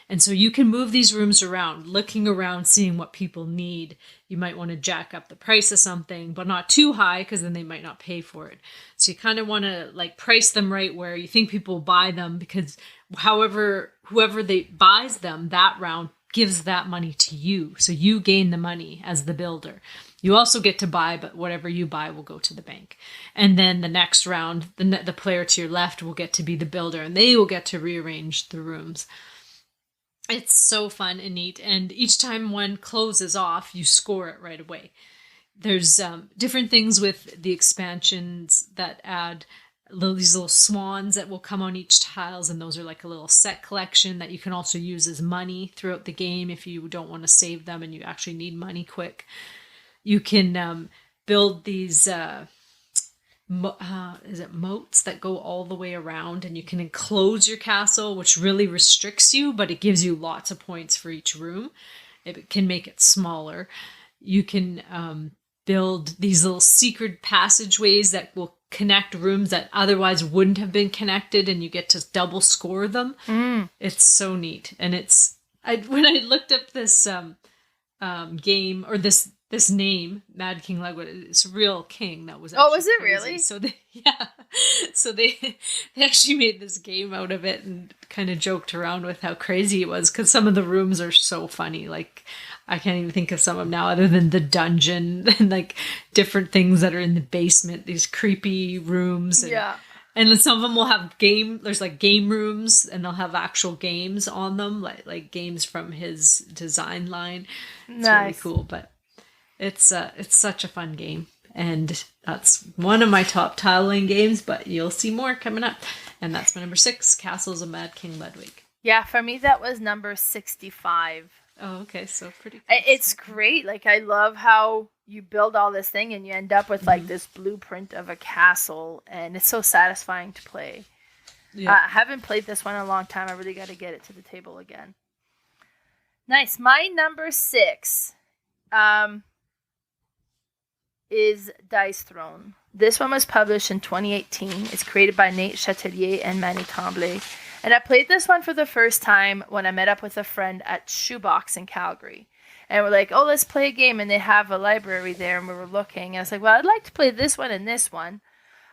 And so you can move these rooms around, looking around, seeing what people need. You might want to jack up the price of something, but not too high, because then they might not pay for it. So you kind of want to like price them right where you think people will buy them, because whoever they buys them that round gives that money to you. So you gain the money as the builder. You also get to buy, but whatever you buy will go to the bank. And then the next round, the player to your left will get to be the builder, and they will get to rearrange the rooms. It's so fun and neat, and each time one closes off, you score it right away. There's different things with the expansions that add these little swans that will come on each tiles, and those are like a little set collection that you can also use as money throughout the game if you don't want to save them and you actually need money quick. You can build these moats that go all the way around, and you can enclose your castle, which really restricts you, but it gives you lots of points for each room. It can make it smaller. You can build these little secret passageways that will connect rooms that otherwise wouldn't have been connected, and you get to double score them. It's so neat. And when I looked up this game, or this name, Mad King Ludwig, it's a real king that was actually was it crazy. really? So they actually made this game out of it and kind of joked around with how crazy it was, because some of the rooms are so funny. Like, I can't even think of some of them now, other than the dungeon and like different things that are in the basement, these creepy rooms. And some of them will have there's like game rooms, and they'll have actual games on them, like games from his design line. It's really cool, but it's such a fun game, and that's one of my top tiling games, but you'll see more coming up. And that's my number 6, Castles of Mad King Ludwig. Yeah, for me that was number 65. Oh, okay, so pretty close. It's great. Like, I love how you build all this thing and you end up with like this blueprint of a castle, and it's so satisfying to play. I haven't played this one in a long time. I really got to get it to the table again. Nice. My number 6 is Dicethrone. This one was published in 2018. It's created by Nate Chatelier and Manny Tremblay. And I played this one for the first time when I met up with a friend at Shoebox in Calgary. And we're like, oh, let's play a game. And they have a library there, and we were looking. And I was like, well, I'd like to play this one and this one,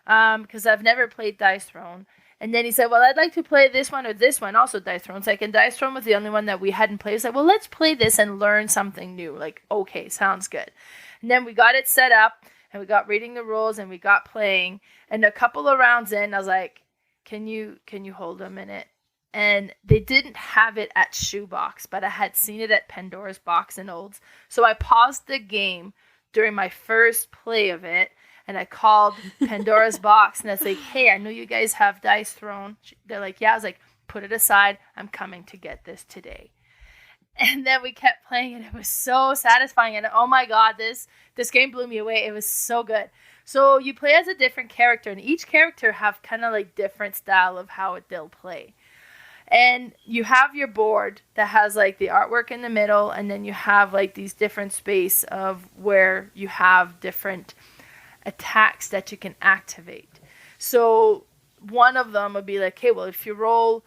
because I've never played Dicethrone. And then he said, well, I'd like to play this one or this one, also Dicethrone. It's like, and Dicethrone was the only one that we hadn't played. It's like, well, let's play this and learn something new. Like, okay, sounds good. And then we got it set up, and we got reading the rules, and we got playing. And a couple of rounds in, I was like, can you hold a minute? And they didn't have it at Shoebox, but I had seen it at Pandora's Box and Olds. So I paused the game during my first play of it, And I called Pandora's box, and I was like, hey, I know you guys have Dicethrone. They're like, yeah. I was like, put it aside. I'm coming to get this today. And then we kept playing, and it was so satisfying. And oh my God, this game blew me away. It was so good. So you play as a different character, and each character have kind of like different style of how they'll play. And you have your board that has like the artwork in the middle, and then you have like these different space of where you have different attacks that you can activate. So one of them would be like, okay, well, if you roll,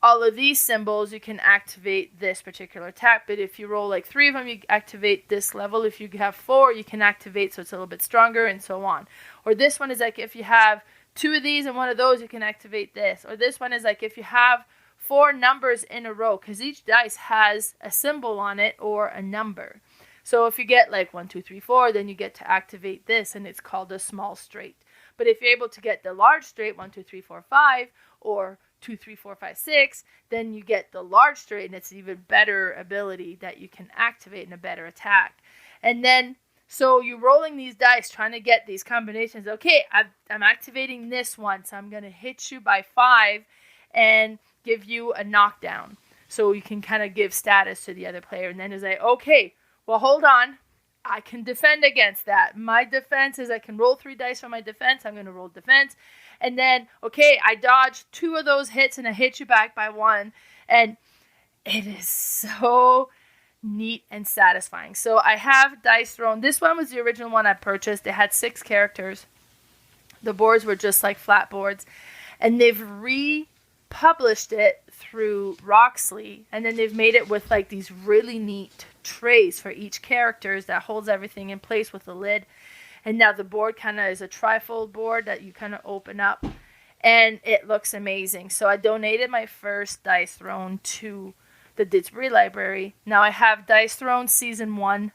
all of these symbols, you can activate this particular attack. But if you roll like 3 of them, you activate this level. If you have 4, you can activate so it's a little bit stronger, and so on. Or this one is like, if you have 2 of these and 1 of those, you can activate this. Or this one is like, if you have 4 numbers in a row, because each dice has a symbol on it or a number. So if you get like 1, 2, 3, 4, then you get to activate this, and it's called a small straight. But if you're able to get the large straight, 1, 2, 3, 4, 5, or 2, 3, 4, 5, 6, then you get the large straight, and it's an even better ability that you can activate in a better attack. And then, so you're rolling these dice, trying to get these combinations. Okay, I'm activating this one, so I'm going to hit you by 5 and give you a knockdown. So you can kind of give status to the other player. And then it's like, okay, well, hold on. I can defend against that. My defense is I can roll 3 dice for my defense. I'm going to roll defense. And then, okay, I dodged 2 of those hits and I hit you back by 1. And it is so neat and satisfying. So I have Dicethrone. This one was the original one I purchased. It had 6 characters. The boards were just like flat boards. And they've republished it through Roxley. And then they've made it with like these really neat trays for each character that holds everything in place with a lid. And now the board kind of is a trifold board that you kind of open up. And it looks amazing. So I donated my first Dicethrone to the Didsbury Library. Now I have Dicethrone Season 1,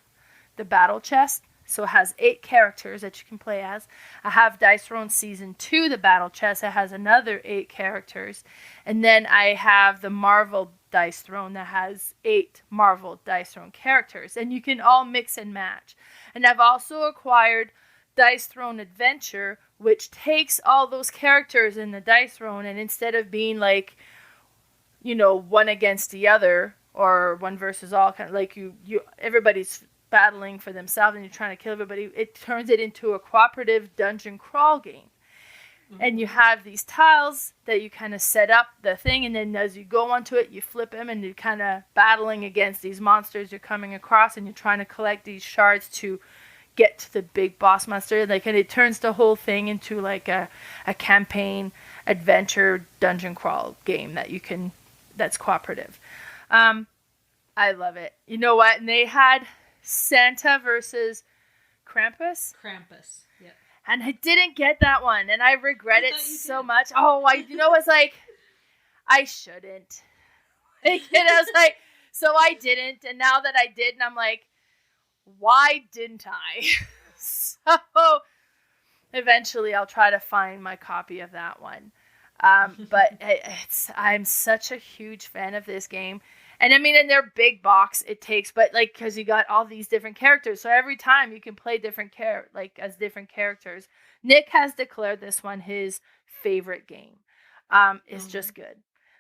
the battle chest. So it has 8 characters that you can play as. I have Dicethrone Season 2, the battle chest. It has another 8 characters. And then I have the Marvel Dicethrone that has 8 Marvel Dicethrone characters. And you can all mix and match. And I've also acquired Dicethrone Adventure, which takes all those characters in the Dicethrone, and instead of being like, one against the other or one versus all, kind of like you everybody's battling for themselves and you're trying to kill everybody, it turns it into a cooperative dungeon crawl game. Mm-hmm. And you have these tiles that you kind of set up the thing, and then as you go onto it, you flip them, and you're kind of battling against these monsters you're coming across, and you're trying to collect these shards to get to the big boss monster. And it turns the whole thing into like a campaign adventure dungeon crawl game that's cooperative. I love it. You know what? And they had Santa versus Krampus. Yep. And I didn't get that one, and I regret it so much. Oh, it's like, I shouldn't. And I was like, so I didn't, and now that I did, and I'm like, why didn't I? So eventually I'll try to find my copy of that one. But I'm such a huge fan of this game. And I mean, in their big box, it takes, but like, because you got all these different characters, so every time you can play different as different characters. Nick has declared this one his favorite game. It's just good.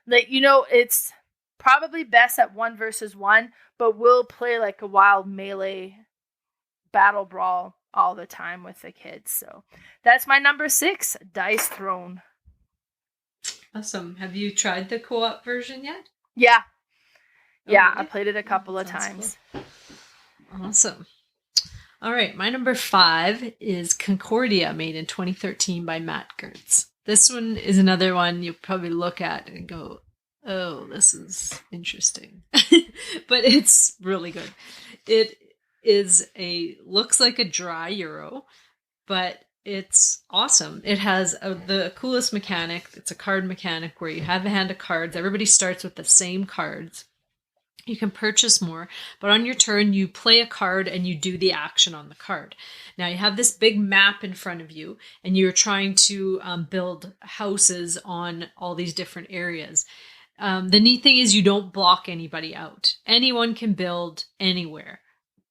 Like, it's probably best at 1 versus 1, but we'll play like a wild melee battle brawl all the time with the kids. So that's my number 6, Dicethrone. Awesome. Have you tried the co-op version yet? Yeah. Yeah, really? I played it a couple of times. Cool. Awesome. All right, my number 5 is Concordia, made in 2013 by Matt Gertz. This one is another one you'll probably look at and go, oh, this is interesting. But it's really good. It looks like a dry Euro, but it's awesome. It has the coolest mechanic. It's a card mechanic where you have a hand of cards. Everybody starts with the same cards. You can purchase more, but on your turn, you play a card and you do the action on the card. Now you have this big map in front of you, and you're trying to build houses on all these different areas. The neat thing is you don't block anybody out. Anyone can build anywhere.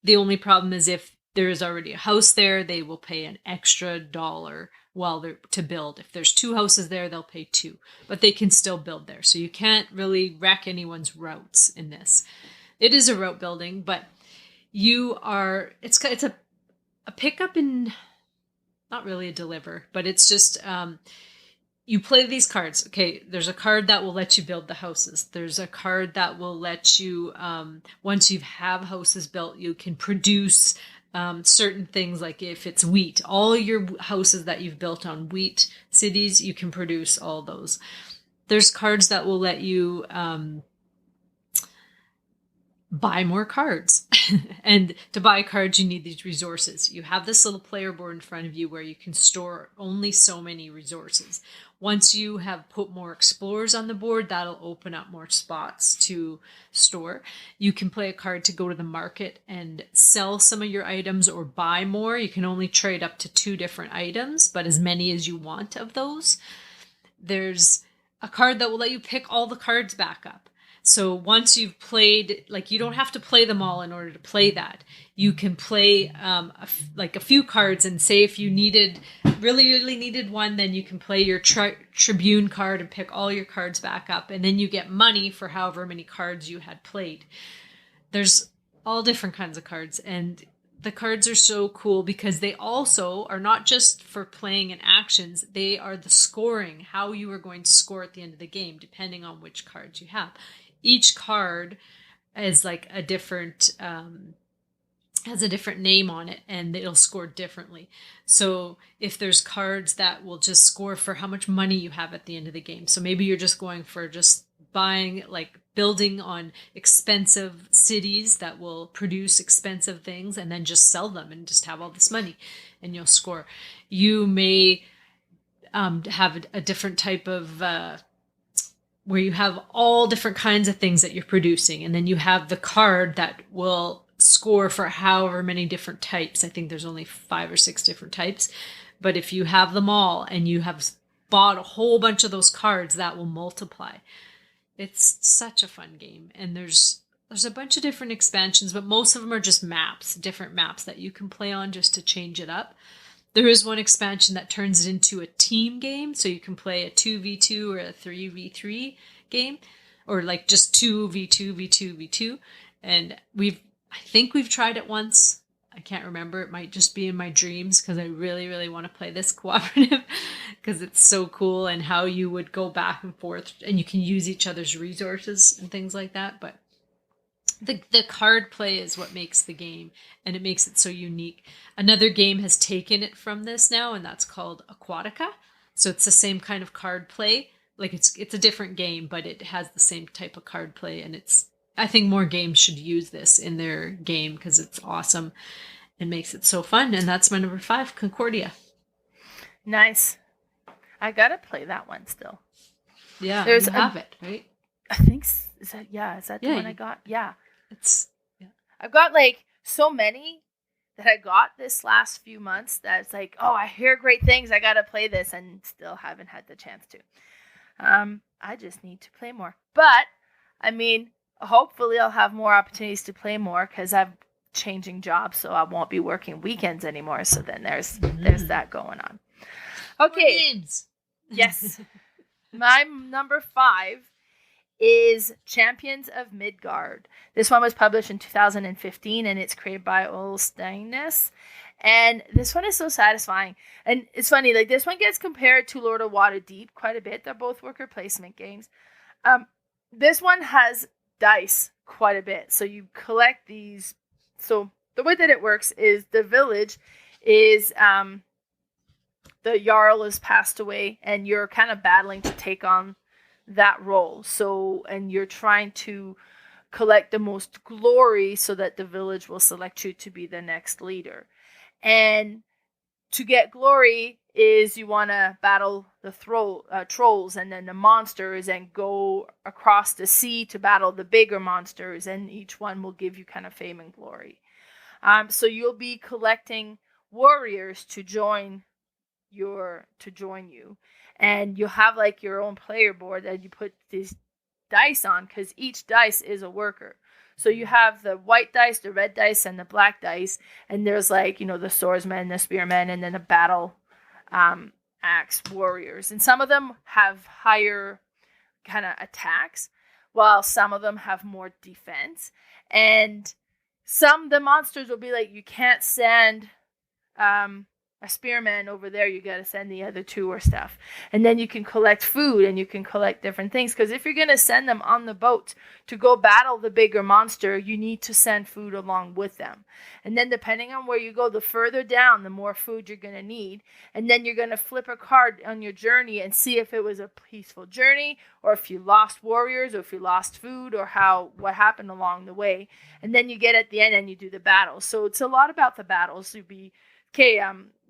The only problem is if there is already a house there, they will pay an extra $1 while they're to build. If there's 2 houses there, they'll pay 2, but they can still build there. So you can't really wreck anyone's routes in this. It is a route building, but it's a pickup and not really a deliver, but it's just, you play these cards. Okay, there's a card that will let you build the houses. There's a card that will let you, once you have houses built, you can produce certain things, like if it's wheat. All your houses that you've built on wheat cities, you can produce all those. There's cards that will let you buy more cards. And to buy cards, you need these resources. You have this little player board in front of you where you can store only so many resources. Once you have put more explorers on the board, that'll open up more spots to store. You can play a card to go to the market and sell some of your items or buy more. You can only trade up to 2 different items, but as many as you want of those. There's a card that will let you pick all the cards back up. So once you've played, like, you don't have to play them all in order to play that. You can play a few cards, and say if you really needed one, then you can play your Tribune card and pick all your cards back up. And then you get money for however many cards you had played. There's all different kinds of cards. And the cards are so cool because they also are not just for playing and actions. They are the scoring, how you are going to score at the end of the game, depending on which cards you have. Each card is like a different, has a different name on it, and it'll score differently. So if there's cards that will just score for how much money you have at the end of the game. So maybe you're just going for just buying, like building on expensive cities that will produce expensive things, and then just sell them and just have all this money and you'll score. You may have a different type of, where you have all different kinds of things that you're producing. And then you have the card that will score for however many different types. I think there's only 5 or 6 different types. But if you have them all and you have bought a whole bunch of those cards, that will multiply. It's such a fun game. And there's a bunch of different expansions, but most of them are just maps, different maps that you can play on just to change it up. There is one expansion that turns it into a team game, so you can play a 2v2 or a 3v3 game, or like just 2v2, v2, v2. And I think we've tried it once. I can't remember. It might just be in my dreams because I really, really want to play this cooperative because it's so cool, and how you would go back and forth and you can use each other's resources and things like that. But the card play is what makes the game, and it makes it so unique. Another game has taken it from this now, and that's called Aquatica. So it's the same kind of card play. Like it's a different game, but it has the same type of card play, and I think more games should use this in their game because it's awesome and makes it so fun. And that's my number 5, Concordia. Nice. I gotta play that one still. Yeah, you have it, right? I think is that the one I got? Yeah. I've got like so many that I got this last few months that it's like, oh, I hear great things, I gotta play this, and still haven't had the chance to. I just need to play more. But I mean, hopefully I'll have more opportunities to play more because I'm changing jobs, so I won't be working weekends anymore. So then there's that going on. Okay. Yes. My number 5 is Champions of Midguard. This one was published in 2015, and it's created by Olsteinus. And this one is so satisfying. And it's funny, like this one gets compared to Lord of Waterdeep quite a bit. They're both worker placement games. This one has dice quite a bit. So you collect these. So the way that it works is the village is the Jarl has passed away, and you're kind of battling to take on that role. So, and you're trying to collect the most glory so that the village will select you to be the next leader. And to get glory is you want to battle the trolls and then the monsters, and go across the sea to battle the bigger monsters, and each one will give you kind of fame and glory. So you'll be collecting warriors to join you, and you'll have like your own player board that you put these dice on, because each dice is a worker. So you have the white dice, the red dice, and the black dice. And there's like, the swordsmen, the spearmen, and then the battle axe warriors. And some of them have higher kind of attacks, while some of them have more defense. And the monsters will be like, you can't send a spearman over there, you got to send the other two or stuff. And then you can collect food and you can collect different things. Because if you're going to send them on the boat to go battle the bigger monster, you need to send food along with them. And then depending on where you go, the further down, the more food you're going to need. And then you're going to flip a card on your journey and see if it was a peaceful journey, or if you lost warriors, or if you lost food, or what happened along the way. And then you get at the end and you do the battles. So it's a lot about the battles. You'd be, okay,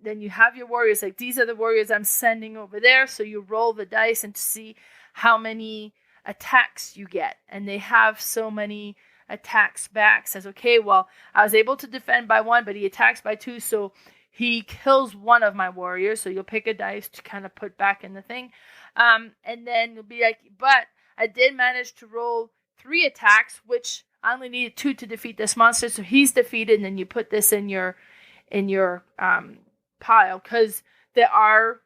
then you have your warriors, like these are the warriors I'm sending over there. So you roll the dice and to see how many attacks you get. And they have so many attacks back. Says, okay, well, I was able to defend by 1, but he attacks by 2. So he kills one of my warriors. So you'll pick a dice to kind of put back in the thing. And then you'll be like, but I did manage to roll 3 attacks, which I only needed 2 to defeat this monster. So he's defeated. And then you put this in your pile, because there are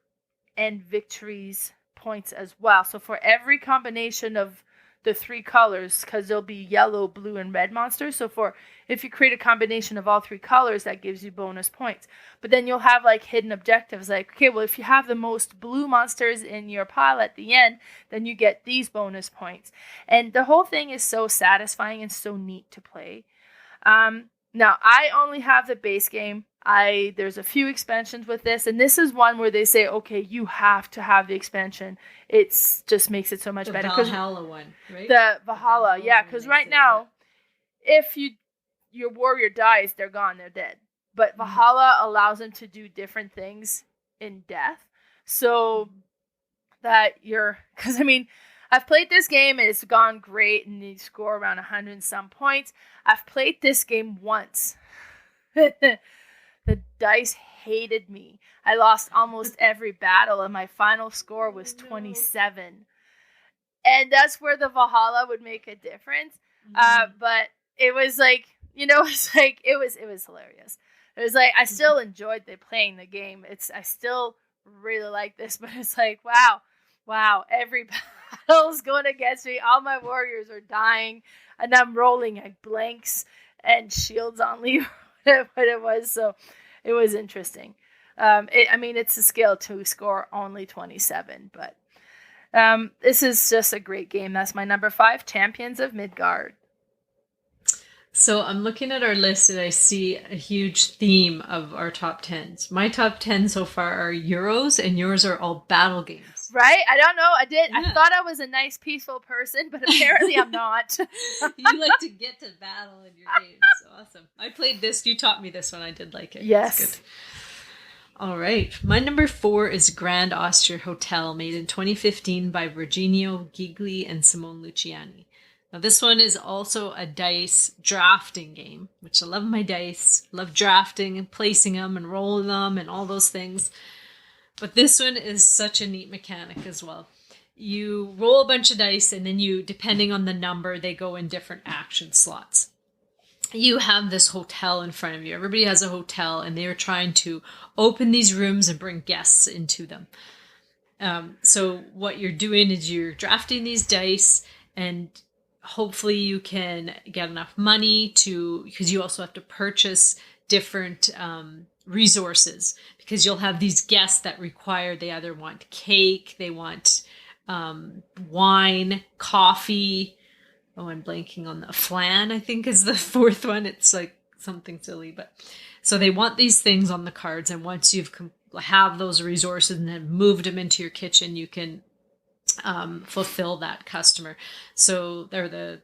end victories points as well. So for every combination of the 3 colors, because there'll be yellow, blue, and red monsters. So if you create a combination of all 3 colors, that gives you bonus points. But then you'll have like hidden objectives, like, okay, well, if you have the most blue monsters in your pile at the end, then you get these bonus points. And the whole thing is so satisfying and so neat to play. Now, I only have the base game. There's a few expansions with this, and this is one where they say, okay, you have to have the expansion. It just makes it so much better. The Valhalla one, right? The Valhalla, yeah, because right now, if your warrior dies, they're gone, they're dead. But Valhalla allows them to do different things in death, so that because I mean, I've played this game and it's gone great, and you score around 100 and some points. I've played this game once. The dice hated me. I lost almost every battle, and my final score was 27. And that's where the Valhalla would make a difference. But it was like, it was hilarious. It was like, I still enjoyed playing the game. I still really like this, but it's like, wow, every battle's going against me. All my warriors are dying, and I'm rolling like blanks and shields on leave. What it was, so it was interesting. It's a skill to score only 27, but this is just a great game. That's my number 5, Champions of Midgard. So I'm looking at our list and I see a huge theme of our top 10s. My top 10 so far are Euros, and yours are all battle games. Right? I don't know. Yeah. I thought I was a nice, peaceful person, but apparently I'm not. You like to get to battle in your games. Awesome. I played this. You taught me this one. I did like it. Yes. Good. All right. My number 4 is Grand Austria Hotel, made in 2015 by Virginio Gigli and Simone Luciani. Now, this one is also a dice drafting game, which I love my dice. Love drafting and placing them and rolling them and all those things. But this one is such a neat mechanic as well. You roll a bunch of dice, and then depending on the number, they go in different action slots. You have this hotel in front of you. Everybody has a hotel, and they are trying to open these rooms and bring guests into them. So what you're doing is you're drafting these dice, and hopefully you can get enough money because you also have to purchase different resources, because you'll have these guests that they either want cake, they want wine, coffee. Oh, I'm blanking on the flan, I think is the 4th one. It's like something silly, but so they want these things on the cards, and once you've have those resources and then moved them into your kitchen, you can fulfill that customer. So they're the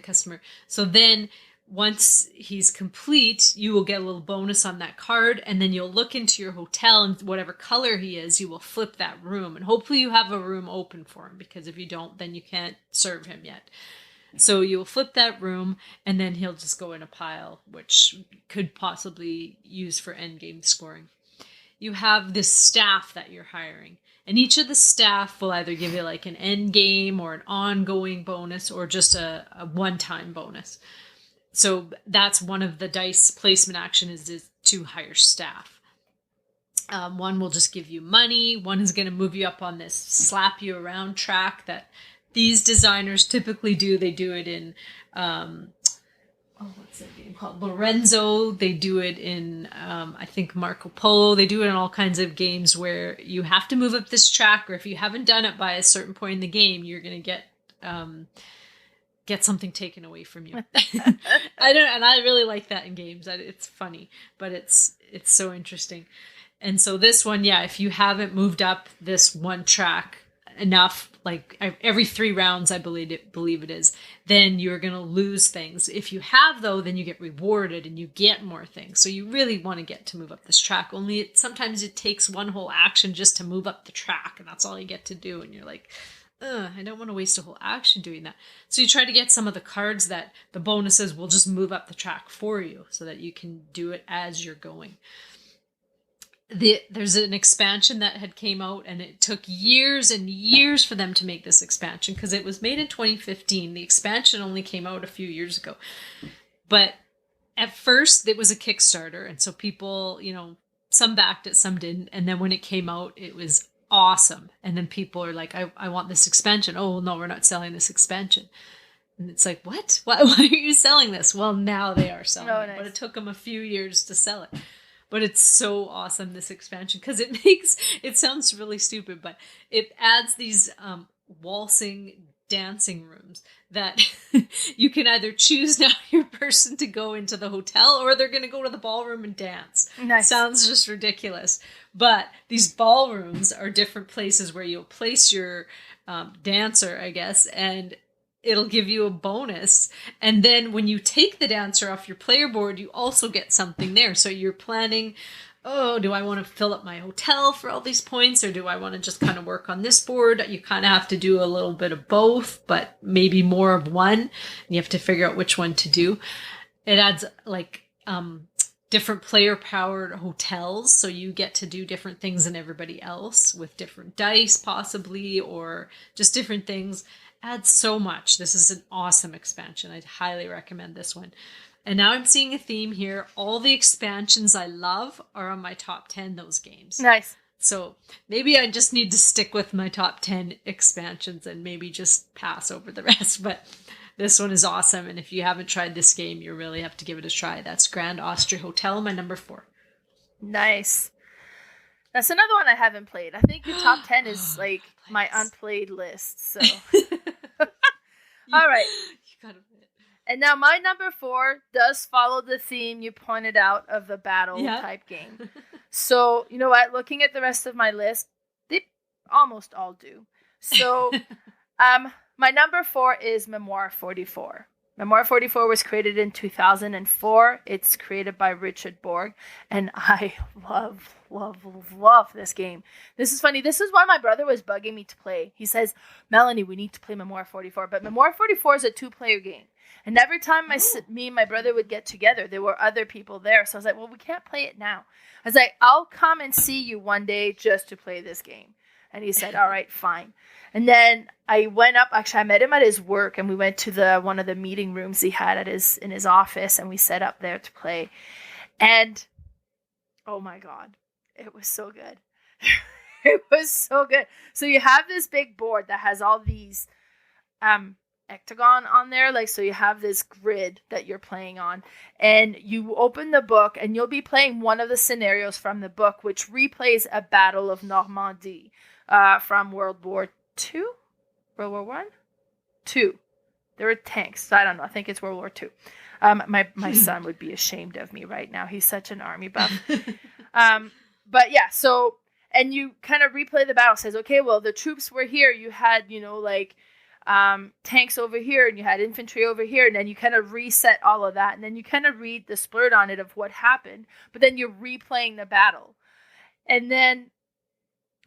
customer. So then once he's complete, you will get a little bonus on that card, and then you'll look into your hotel, and whatever color he is, you will flip that room, and hopefully you have a room open for him, because if you don't, then you can't serve him yet. So you'll flip that room, and then he'll just go in a pile, which could possibly use for endgame scoring. You have this staff that you're hiring, and each of the staff will either give you like an end game or an ongoing bonus, or just a one-time bonus. So that's one of the dice placement action is to hire staff. One will just give you money. One is going to move you up on this slap you around track that these designers typically do. They do it in, what's that game called? Lorenzo. They do it in, I think, Marco Polo. They do it in all kinds of games where you have to move up this track, or if you haven't done it by a certain point in the game, you're going to get something taken away from you. I really like that in games. It's funny, but it's so interesting. And so this one, if you haven't moved up this one track enough, like every 3 rounds, I believe it is, then you're going to lose things. If you have, though, then you get rewarded and you get more things. So you really want to get to move up this track. Only sometimes it takes one whole action just to move up the track, and that's all you get to do. And you're like, I don't want to waste a whole action doing that. So you try to get some of the cards that the bonuses will just move up the track for you so that you can do it as you're going. There's an expansion that had came out, and it took years and years for them to make this expansion because it was made in 2015. The expansion only came out a few years ago. But at first, it was a Kickstarter, and so people, some backed it, some didn't. And then when it came out, it was awesome. And then people are like, I want this expansion. Oh, well, no, we're not selling this expansion. And it's like, what? Why are you selling this? Well, now they are selling it. Nice. But it took them a few years to sell it. But it's so awesome, this expansion, because it sounds really stupid, but it adds these waltzing dancing rooms that you can either choose now your person to go into the hotel, or they're going to go to the ballroom and dance. Nice. Sounds just ridiculous. But these ballrooms are different places where you'll place your dancer, I guess, and it'll give you a bonus. And then when you take the dancer off your player board, you also get something there. So you're planning, do I want to fill up my hotel for all these points, or do I want to just kind of work on this board? You kind of have to do a little bit of both, but maybe more of one. And you have to figure out which one to do. It adds different player powered hotels. So you get to do different things than everybody else with different dice possibly, or just different things. Adds so much. This is an awesome expansion. I'd highly recommend this one. And now I'm seeing a theme here. All the expansions I love are on my top 10, those games. Nice. So maybe I just need to stick with my top 10 expansions and maybe just pass over the rest. But this one is awesome. And if you haven't tried this game, you really have to give it a try. That's Grand Austria Hotel, my number 4. Nice. That's another one I haven't played. I think your top 10 is like my unplayed list. So, all right. You gotta play it. And now my number 4 does follow the theme you pointed out of the battle type game. So, you know what? Looking at the rest of my list, they almost all do. So, my number 4 is Memoir 44. Memoir 44 was created in 2004. It's created by Richard Borg, and I love this game. This is funny. This is why my brother was bugging me to play. He says, Melanie, we need to play Memoir 44. But Memoir 44 is a 2-player game. And every time me and my brother would get together, there were other people there. So I was like, well, we can't play it now. I was like, I'll come and see you one day just to play this game. And he said, all right, fine. And then I went up, actually I met him at his work, and we went to one of the meeting rooms he had in his office, and we set up there to play. And oh my God, it was so good. It was so good. So you have this big board that has all these octagon on there, like, so you have this grid that you're playing on, and you open the book and you'll be playing one of the scenarios from the book, which replays a battle of Normandy from World War II? World War I? 2. There were tanks. So I don't know. I think it's World War II. My son would be ashamed of me right now. He's such an army buff. But yeah, so, and you kind of replay the battle. It says, okay, well, the troops were here. You had, tanks over here, and you had infantry over here, and then you kind of reset all of that. And then you kind of read the splurt on it of what happened. But then you're replaying the battle. And then,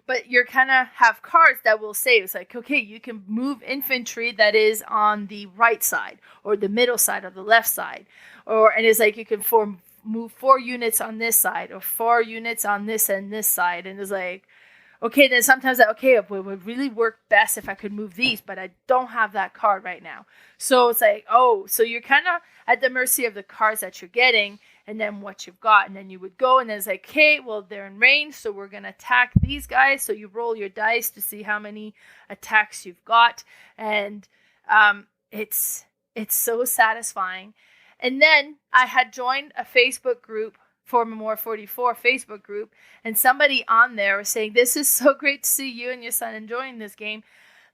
but you're kind of have cards that will say, it's like, okay, you can move infantry that is on the right side or the middle side or the left side. And it's like, you can move 4 units on this side or 4 units on this and this side. And it's like, okay, then sometimes it would really work best if I could move these, but I don't have that card right now. So it's like, oh, so you're kind of at the mercy of the cards that you're getting and then what you've got. And then you would go and then it's like, okay, well, they're in range, so we're going to attack these guys. So you roll your dice to see how many attacks you've got. And it's so satisfying. And then I had joined a Facebook group for Memoir 44 Facebook group, and somebody on there was saying, this is so great to see you and your son enjoying this game.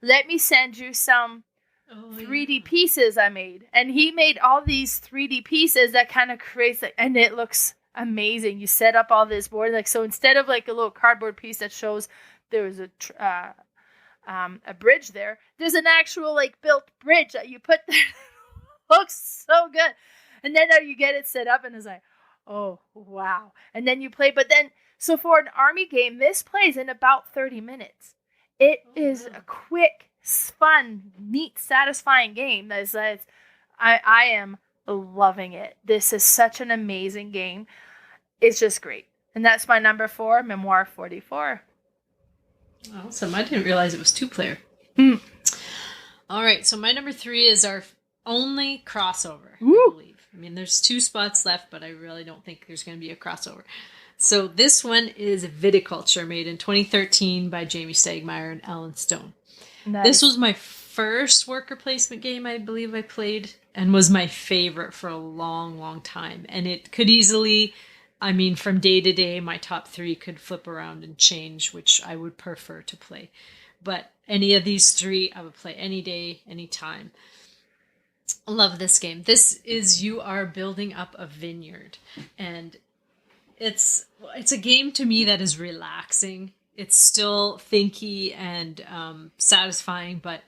Let me send you some 3D pieces I made. And he made all these 3D pieces that kind of creates, and it looks amazing. You set up all this board, like, so instead of like a little cardboard piece that shows there was a bridge there, there's an actual like built bridge that you put there. Looks so good. And then you get it set up and it's like, oh, wow. And then you play. But then, so for an army game, this plays in about 30 minutes. It is a quick, fun, neat, satisfying game. I am loving it. This is such an amazing game. It's just great. And that's my number 4, Memoir 44. Awesome. I didn't realize it was 2-player. All right. So my number 3 is our only crossover, I believe. I mean, there's 2 spots left, but I really don't think there's going to be a crossover. So this one is Viticulture, made in 2013 by Jamie Stegmaier and Alan Stone. Nice. This was my first worker placement game I believe I played, and was my favorite for a long, long time. And it could easily, I mean, from day to day, my top 3 could flip around and change, which I would prefer to play. But any of these 3, I would play any day, any time. I love this game. This is, you are building up a vineyard, and it's a game to me that is relaxing. It's still thinky and satisfying, but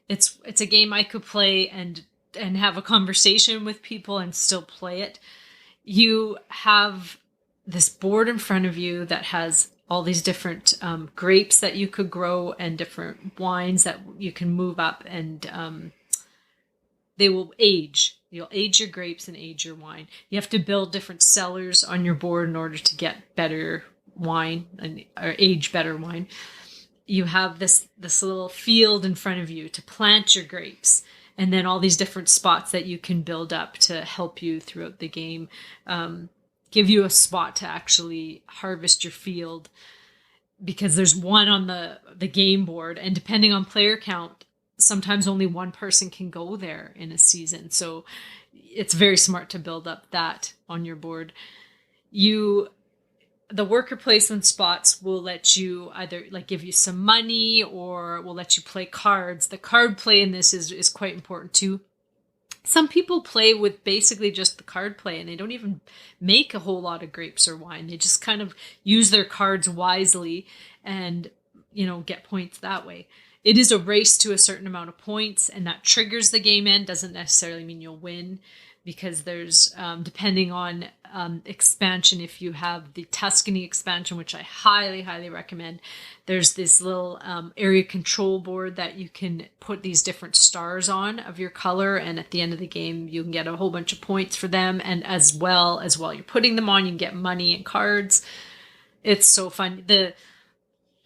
it's a game I could play and have a conversation with people and still play it. You have this board in front of you that has all these different grapes that you could grow and different wines that you can move up, and they will age. You'll age your grapes and age your wine. You have to build different cellars on your board in order to get better wine or age better wine. You have this little field in front of you to plant your grapes, and then all these different spots that you can build up to help you throughout the game. Give you a spot to actually harvest your field, because there's one on the game board, and depending on player count, sometimes only one person can go there in a season. So it's very smart to build up that on your board. The worker placement spots will let you either like give you some money or will let you play cards. The card play in this is quite important too. Some people play with basically just the card play, and they don't even make a whole lot of grapes or wine. They just kind of use their cards wisely and, get points that way. It is a race to a certain amount of points, and that triggers the game end. Doesn't necessarily mean you'll win, because there's, depending on expansion, if you have the Tuscany expansion, which I highly, highly recommend, there's this little area control board that you can put these different stars on of your color, and at the end of the game, you can get a whole bunch of points for them, and as well as while you're putting them on, you can get money and cards. It's so fun.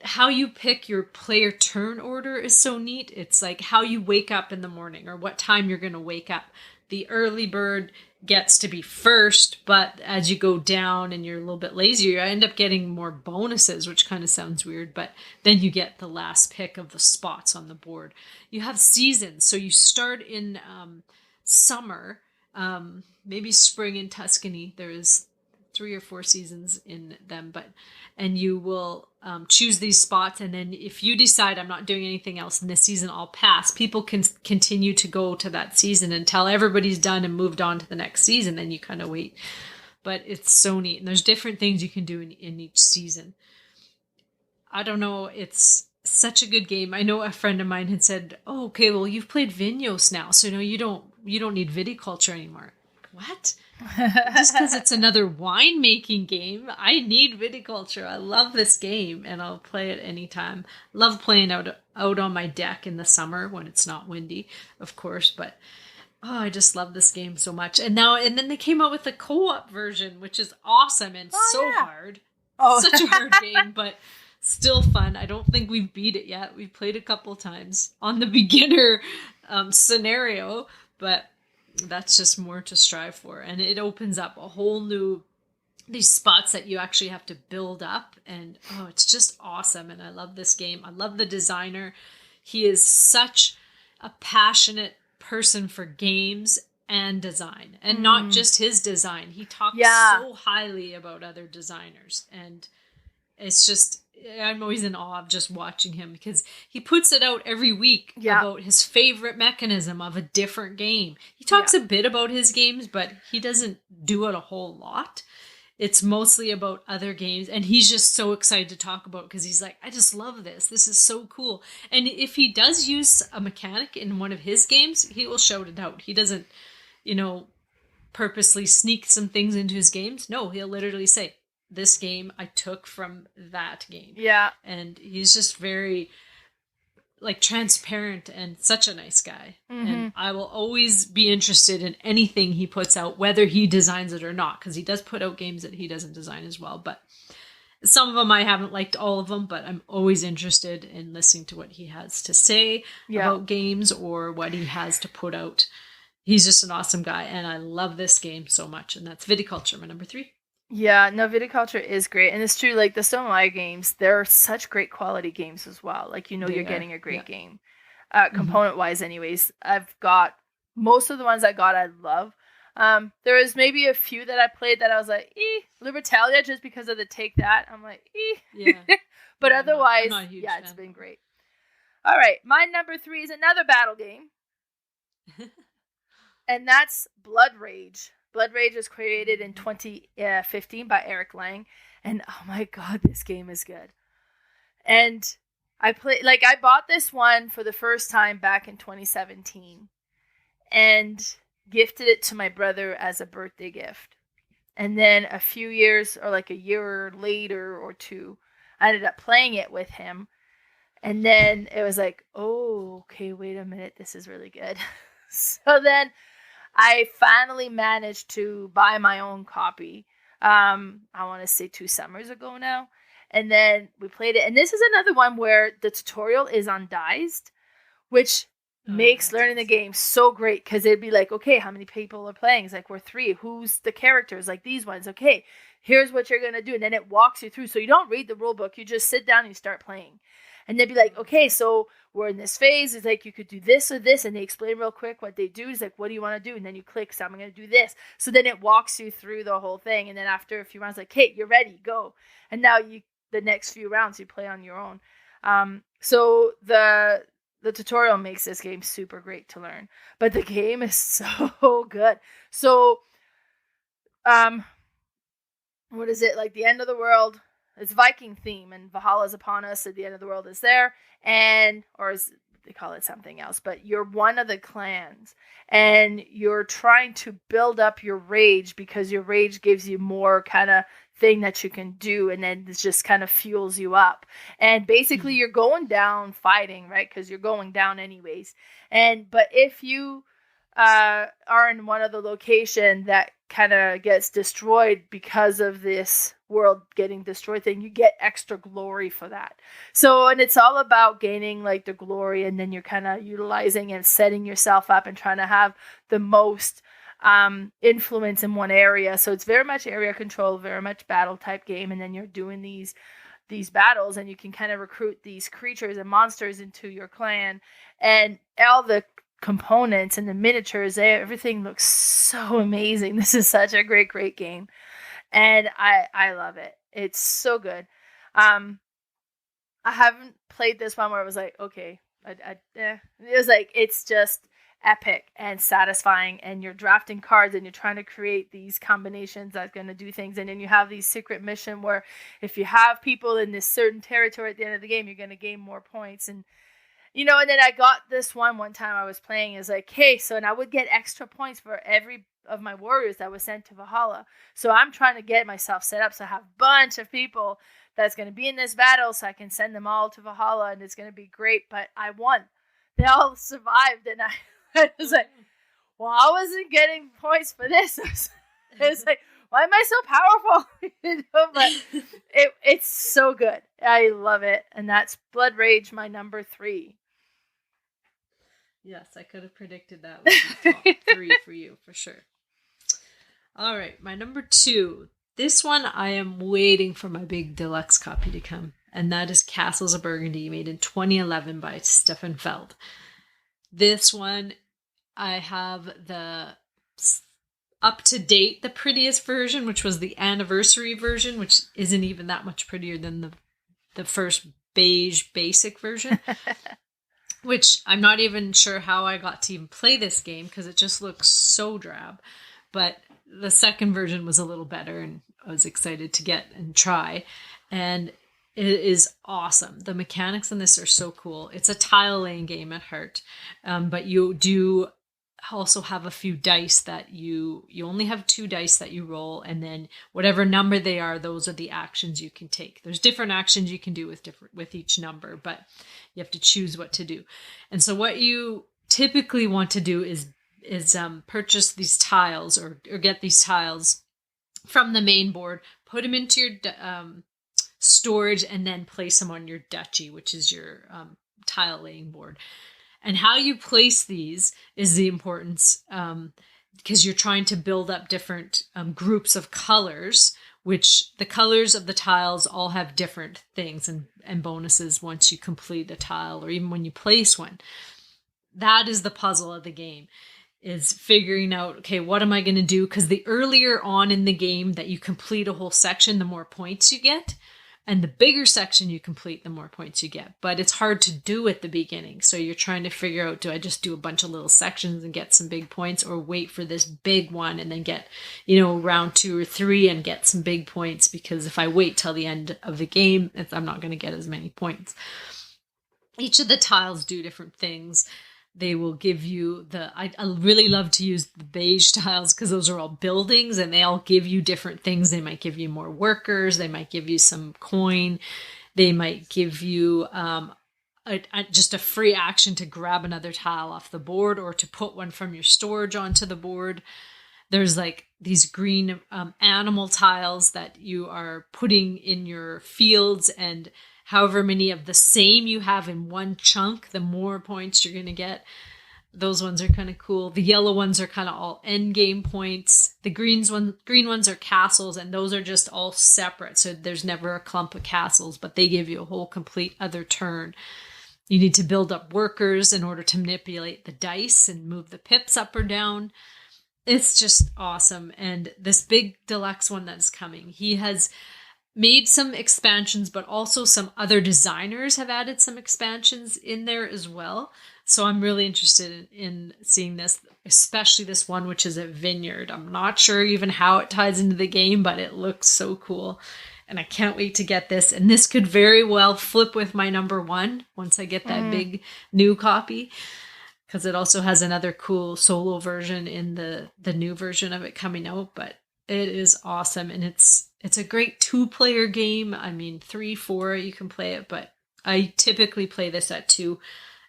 How you pick your player turn order is so neat. It's like how you wake up in the morning or what time you're going to wake up. The early bird gets to be first, but as you go down and you're a little bit lazier, you end up getting more bonuses, which kind of sounds weird, but then you get the last pick of the spots on the board. You have seasons, so you start in summer, maybe spring in Tuscany. There's 3 or 4 seasons in them, and you will choose these spots, and then if you decide I'm not doing anything else in this season, I'll pass. People can continue to go to that season until everybody's done and moved on to the next season. Then you kind of wait. But it's so neat, and there's different things you can do in each season. I don't know, it's such a good game. I know a friend of mine had said, "Oh, okay, well, you've played Vinhos now, so no, you don't need Viticulture anymore." What? Just because it's another winemaking game, I need Viticulture. I love this game, and I'll play it anytime. Love playing out on my deck in the summer when it's not windy, of course. But I just love this game so much. And then they came out with a co-op version, which is awesome and hard. Oh, such a hard game, but still fun. I don't think we've beat it yet. We've played a couple times on the beginner scenario, but that's just more to strive for. And it opens up a whole new, these spots that you actually have to build up. And it's just awesome. And I love this game. I love the designer. He is such a passionate person for games and design, and not just his design. He talks so highly about other designers, and it's just, I'm always in awe of just watching him, because he puts it out every week about his favorite mechanism of a different game. He talks a bit about his games, but he doesn't do it a whole lot. It's mostly about other games, and he's just so excited to talk about it, because he's like, I just love this. This is so cool. And if he does use a mechanic in one of his games, he will shout it out. He doesn't, purposely sneak some things into his games. No, he'll literally say, this game I took from that game. Yeah. And he's just very transparent and such a nice guy. Mm-hmm. And I will always be interested in anything he puts out, whether he designs it or not, because he does put out games that he doesn't design as well. But some of them, I haven't liked all of them, but I'm always interested in listening to what he has to say about games or what he has to put out. He's just an awesome guy, and I love this game so much. And that's Viticulture, my number 3. Yeah, no, Viticulture is great. And it's true, the Stone Liar games, they're such great quality games as well. You're getting a great game. Component-wise, anyways. I've got, most of the ones I got, I love. There was maybe a few that I played that I was like, Libertalia, just because of the Take That. I'm like, Yeah. But otherwise, I'm not a huge fan. It's been great. All right, my number 3 is another battle game. And that's Bloodrage. Bloodrage was created in 2015 by Eric Lang. And oh my god, this game is good. And I bought this one for the first time back in 2017. And gifted it to my brother as a birthday gift. And then a few years, or a year later or two, I ended up playing it with him. And then it was like, oh, okay, wait a minute, this is really good. So then I finally managed to buy my own copy. I want to say 2 summers ago now. And then we played it. And this is another one where the tutorial is on Diced, which makes learning the game so great, because it'd be like, okay, how many people are playing? It's like, we're 3. Who's the characters? These ones. Okay, here's what you're going to do. And then it walks you through. So you don't read the rule book. You just sit down and you start playing. And they'd be like, okay, so we're in this phase. It's like, you could do this or this. And they explain real quick what they do. It's like, what do you want to do? And then you click, so I'm going to do this. So then it walks you through the whole thing. And then after a few rounds, like, hey, you're ready, go. And now the next few rounds, you play on your own. So the tutorial makes this game super great to learn. But the game is so good. So, what is it? The end of the world. It's Viking theme, and Valhalla's upon us, so the end of the world is there, or they call it something else, but you're one of the clans, and you're trying to build up your rage, because your rage gives you more kind of thing that you can do, and then it just kind of fuels you up. And basically, you're going down fighting, right? Because you're going down anyways. But if you are in one of the location that kind of gets destroyed because of this world getting destroyed thing, you get extra glory for that. So, and it's all about gaining the glory, and then you're kind of utilizing and setting yourself up and trying to have the most influence in one area. So it's very much area control, very much battle type game. And then you're doing these battles, and you can kind of recruit these creatures and monsters into your clan, and all the components and the miniatures, everything looks so amazing. This is such a great game, and I love it. It's so good. I haven't played this one where it was like, okay, it was like, it's just epic and satisfying, and you're drafting cards and you're trying to create these combinations that's going to do things. And then you have these secret mission where if you have people in this certain territory at the end of the game, you're going to gain more points. And and then I got this one time I was playing, is like, hey, so, and I would get extra points for every of my warriors that was sent to Valhalla. So I'm trying to get myself set up so I have a bunch of people that's going to be in this battle, so I can send them all to Valhalla, and it's going to be great. But I won. They all survived, and I was like, well, I wasn't getting points for this. It's like, why am I so powerful? But it's so good. I love it. And that's Bloodrage, my number 3. Yes, I could have predicted that would be top 3 for you, for sure. All right, my number 2. This one I am waiting for my big deluxe copy to come. And that is Castles of Burgundy, made in 2011 by Stefan Feld. This one, I have the up-to-date, the prettiest version, which was the anniversary version, which isn't even that much prettier than the first beige basic version. Which I'm not even sure how I got to even play this game, because it just looks so drab. But the second version was a little better, and I was excited to get and try. And it is awesome. The mechanics in this are so cool. It's a tile laying game at heart, but you do also have a few dice that you only have 2 dice that you roll, and then whatever number they are, those are the actions you can take. There's different actions you can do with each number, but you have to choose what to do. And so what you typically want to do is purchase these tiles or get these tiles from the main board, put them into your storage, and then place them on your duchy, which is your tile laying board. And how you place these is the importance, because you're trying to build up different groups of colors, which the colors of the tiles all have different things and bonuses once you complete a tile, or even when you place one. That is the puzzle of the game, is figuring out, okay, what am I going to do? Because the earlier on in the game that you complete a whole section, the more points you get. And the bigger section you complete, the more points you get. But it's hard to do at the beginning. So you're trying to figure out, do I just do a bunch of little sections and get some big points, or wait for this big one and then get, round 2 or 3 and get some big points? Because if I wait till the end of the game, I'm not going to get as many points. Each of the tiles do different things. They will give you I really love to use the beige tiles, because those are all buildings and they all give you different things. They might give you more workers. They might give you some coin. They might give you just a free action to grab another tile off the board, or to put one from your storage onto the board. There's like these green animal tiles that you are putting in your fields, and however many of the same you have in one chunk, the more points you're going to get. Those ones are kind of cool. The yellow ones are kind of all end game points. The green ones are castles, and those are just all separate. So there's never a clump of castles, but they give you a whole complete other turn. You need to build up workers in order to manipulate the dice and move the pips up or down. It's just awesome. And this big deluxe one that's coming, he has made some expansions, but also some other designers have added some expansions in there as well. So I'm really interested in seeing this, especially this one, which is a vineyard. I'm not sure even how it ties into the game, but it looks so cool. And I can't wait to get this. And this could very well flip with my number 1 once I get that big new copy, because it also has another cool solo version in the new version of it coming out. But it is awesome. And it's a great 2-player game. I mean, 3, 4, you can play it, but I typically play this at 2,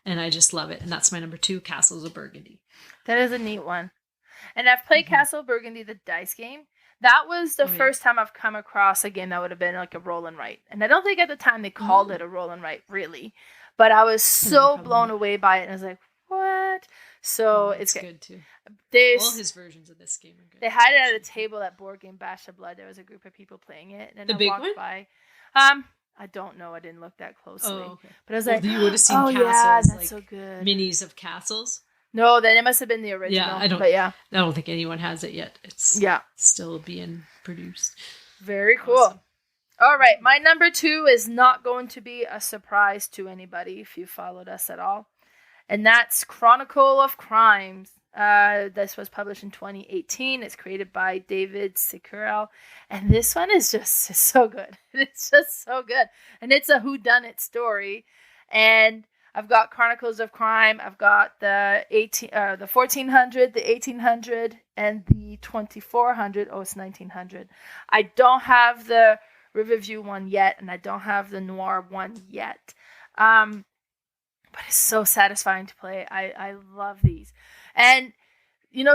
and I just love it. And that's my number 2, Castles of Burgundy. That is a neat one. And I've played Castle of Burgundy, the dice game. That was the first time I've come across a game that would have been like a roll and write. And I don't think at the time they called it a roll and write, really. But I was so blown away by it, and I was like, what? So it's good too. All his versions of this game are good. They had it at a table at Boardgame Bash of Blood. There was a group of people playing it, and the I big walked one? by. I don't know. I didn't look that closely. Oh, okay. But I was like, you would have seen castles, yeah, that's like so good. minis of castles. No, then it must have been the original. Yeah, I don't think anyone has it yet. It's still being produced. Very cool. Awesome. All right, my number 2 is not going to be a surprise to anybody if you followed us at all. And that's Chronicle of Crime. This was published in 2018. It's created by David Securel. And this one is just so good. It's just so good. And it's a whodunit story. And I've got Chronicles of Crime. I've got the 1400, the 1800, and the 2400. Oh, it's 1900. I don't have the Riverview one yet, and I don't have the Noir one yet. But it's so satisfying to play. I love these. And,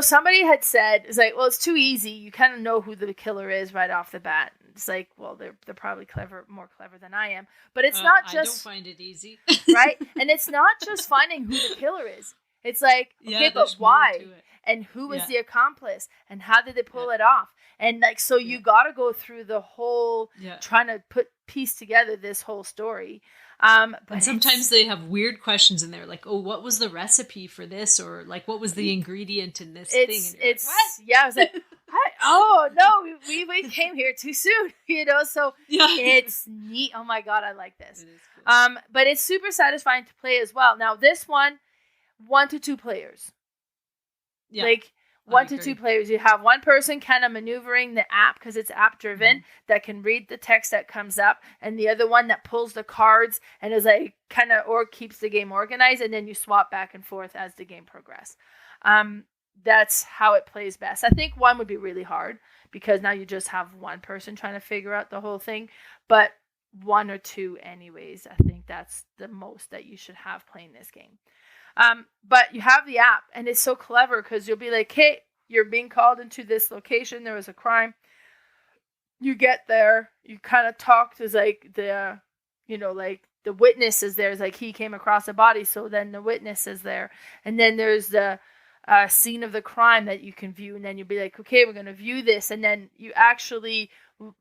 somebody had said, it's like, well, it's too easy. You kind of know who the killer is right off the bat. it's like, well, they're probably more clever than I am. But it's not just... I don't find it easy. Right? And it's not just finding who the killer is. It's like, okay, but why? And who was the accomplice? And how did they pull it off? And like, so you got to go through the whole trying to piece together this whole story. But and sometimes they have weird questions in there, like, oh, what was the recipe for this? Or like, what was the ingredient in this thing? And it's, like, what? Yeah, I was like, oh, no, we came here too soon, you know? So it's neat. Oh my God, I like this. It is cool. But it's super satisfying to play as well. Now this one, 1 to 2 players. Yeah. Like 1 to 2 players. You have one person kind of maneuvering the app because it's app driven that can read the text that comes up, and the other one that pulls the cards and is like kind of or keeps the game organized, and then you swap back and forth as the game progresses. That's how it plays best. I think 1 would be really hard because now you just have one person trying to figure out the whole thing, but 1 or 2 anyways. I think that's the most that you should have playing this game. But you have the app, and it's so clever because you'll be like, hey, you're being called into this location. There was a crime. You get there. You kind of talk to like the witness is there. It's like he came across a body. So then the witness is there. And then there's the scene of the crime that you can view. And then you'll be like, okay, we're going to view this. And then you actually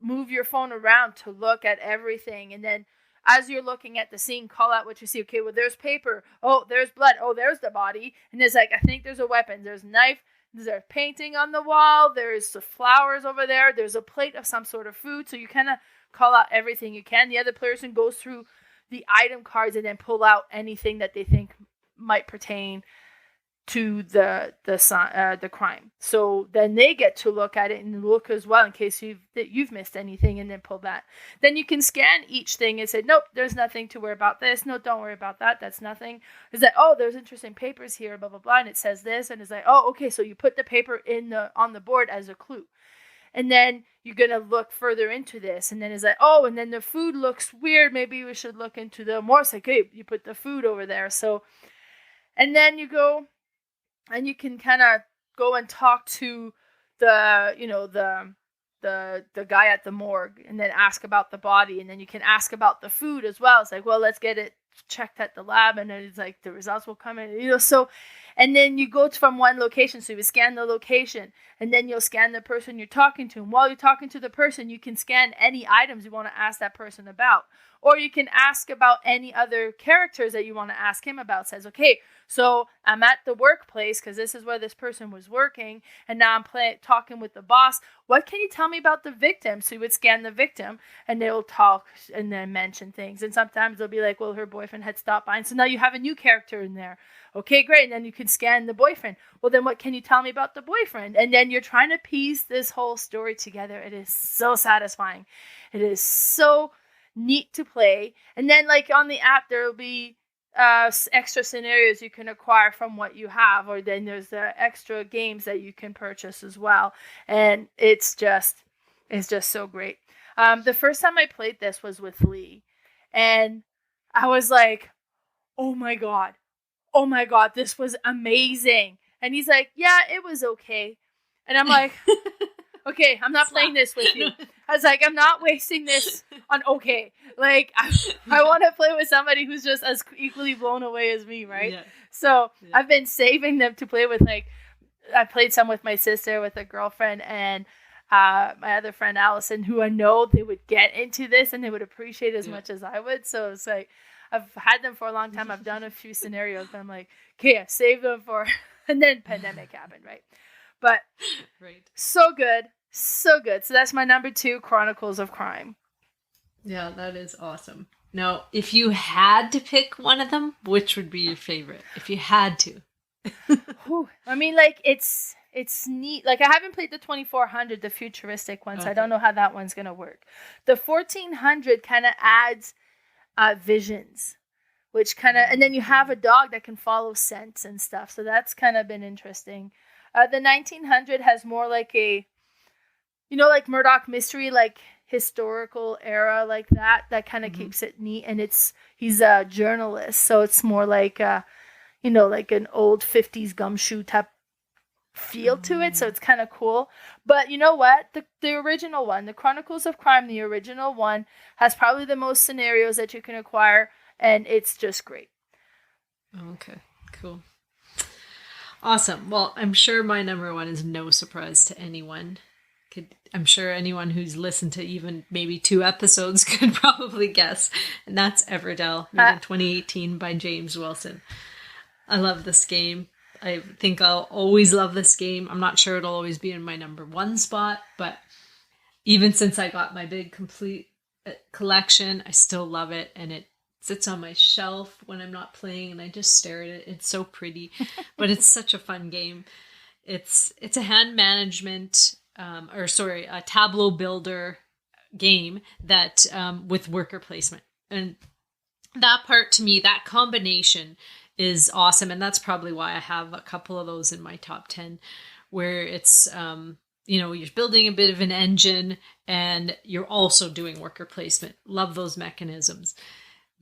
move your phone around to look at everything. And then as you're looking at the scene, call out what you see. Okay, well, there's paper. Oh, there's blood. Oh, there's the body. And there's like, I think there's a weapon. There's a knife. There's a painting on the wall. There's the flowers over there. There's a plate of some sort of food. So you kind of call out everything you can. The other person goes through the item cards and then pull out anything that they think might pertain to the crime. So then they get to look at it and look as well in case you've missed anything, and then pull that. Then you can scan each thing and say, nope, there's nothing to worry about this. No, don't worry about that. That's nothing. It's like, oh, there's interesting papers here, blah, blah, blah. And it says this. And it's like, oh, okay. So you put the paper on the board as a clue. And then you're going to look further into this. And then it's like, oh, and then the food looks weird. Maybe we should look into the more. It's like, hey, you put the food over there. So, and then you go, and you can kind of go and talk to the guy at the morgue, and then ask about the body, and then you can ask about the food as well. It's like, well, let's get it checked at the lab, and then it's like the results will come in, so, and then you go from one location, so you scan the location, and then you'll scan the person you're talking to, and while you're talking to the person, you can scan any items you want to ask that person about, or you can ask about any other characters that you want to ask him about. It says, okay, so I'm at the workplace because this is where this person was working, and now I'm talking with the boss. What can you tell me about the victim? So you would scan the victim, and they'll talk and then mention things. And sometimes they'll be like, well, her boyfriend had stopped by, and so now you have a new character in there. Okay, great. And then you can scan the boyfriend. Well, then what can you tell me about the boyfriend? And then you're trying to piece this whole story together. It is so satisfying. It is so neat to play. And then like on the app, there will be extra scenarios you can acquire from what you have, or then there's the extra games that you can purchase as well, and it's just so great. The first time I played this was with Lee, and I was like, oh my god, this was amazing. And he's like, yeah, it was okay. And I'm like, okay, I'm not playing this with you. I was like, I'm not wasting this on okay. Like, I want to play with somebody who's just as equally blown away as me, right? Yeah. So I've been saving them to play with, like, I played some with my sister, with a girlfriend, and my other friend Allison, who I know they would get into this and they would appreciate as much as I would. So it's like, I've had them for a long time. I've done a few scenarios, but I'm like, okay, I saved them for, and then pandemic happened, right? But so good. So good. So that's my number 2, Chronicles of Crime. Yeah, that is awesome. Now, if you had to pick one of them, which would be your favorite? If you had to. I mean, like, it's neat. Like, I haven't played the 2400, the futuristic one, so I don't know how that one's going to work. The 1400 kind of adds visions, which kind of, and then you have a dog that can follow scents and stuff. So that's kind of been interesting. The 1900 has more like a, like Murdoch Mystery, like historical era, like that kind of keeps it neat. And he's a journalist, so it's more like like an old 50s gumshoe type feel to it, so it's kind of cool. But you know what? The original one, the Chronicles of Crime, the original one, has probably the most scenarios that you can acquire, and it's just great. Okay, cool. Awesome. Well, I'm sure my number one is no surprise to anyone. I'm sure anyone who's listened to even maybe 2 episodes could probably guess. And that's Everdell, made in 2018 by James Wilson. I love this game. I think I'll always love this game. I'm not sure it'll always be in my number 1 spot, but even since I got my big complete collection, I still love it. And it sits on my shelf when I'm not playing and I just stare at it. It's so pretty, but it's such a fun game. It's a hand management, a tableau builder game that with worker placement. And that part, to me, that combination is awesome. And that's probably why I have a couple of those in my top 10, where it's, you're building a bit of an engine and you're also doing worker placement. Love those mechanisms.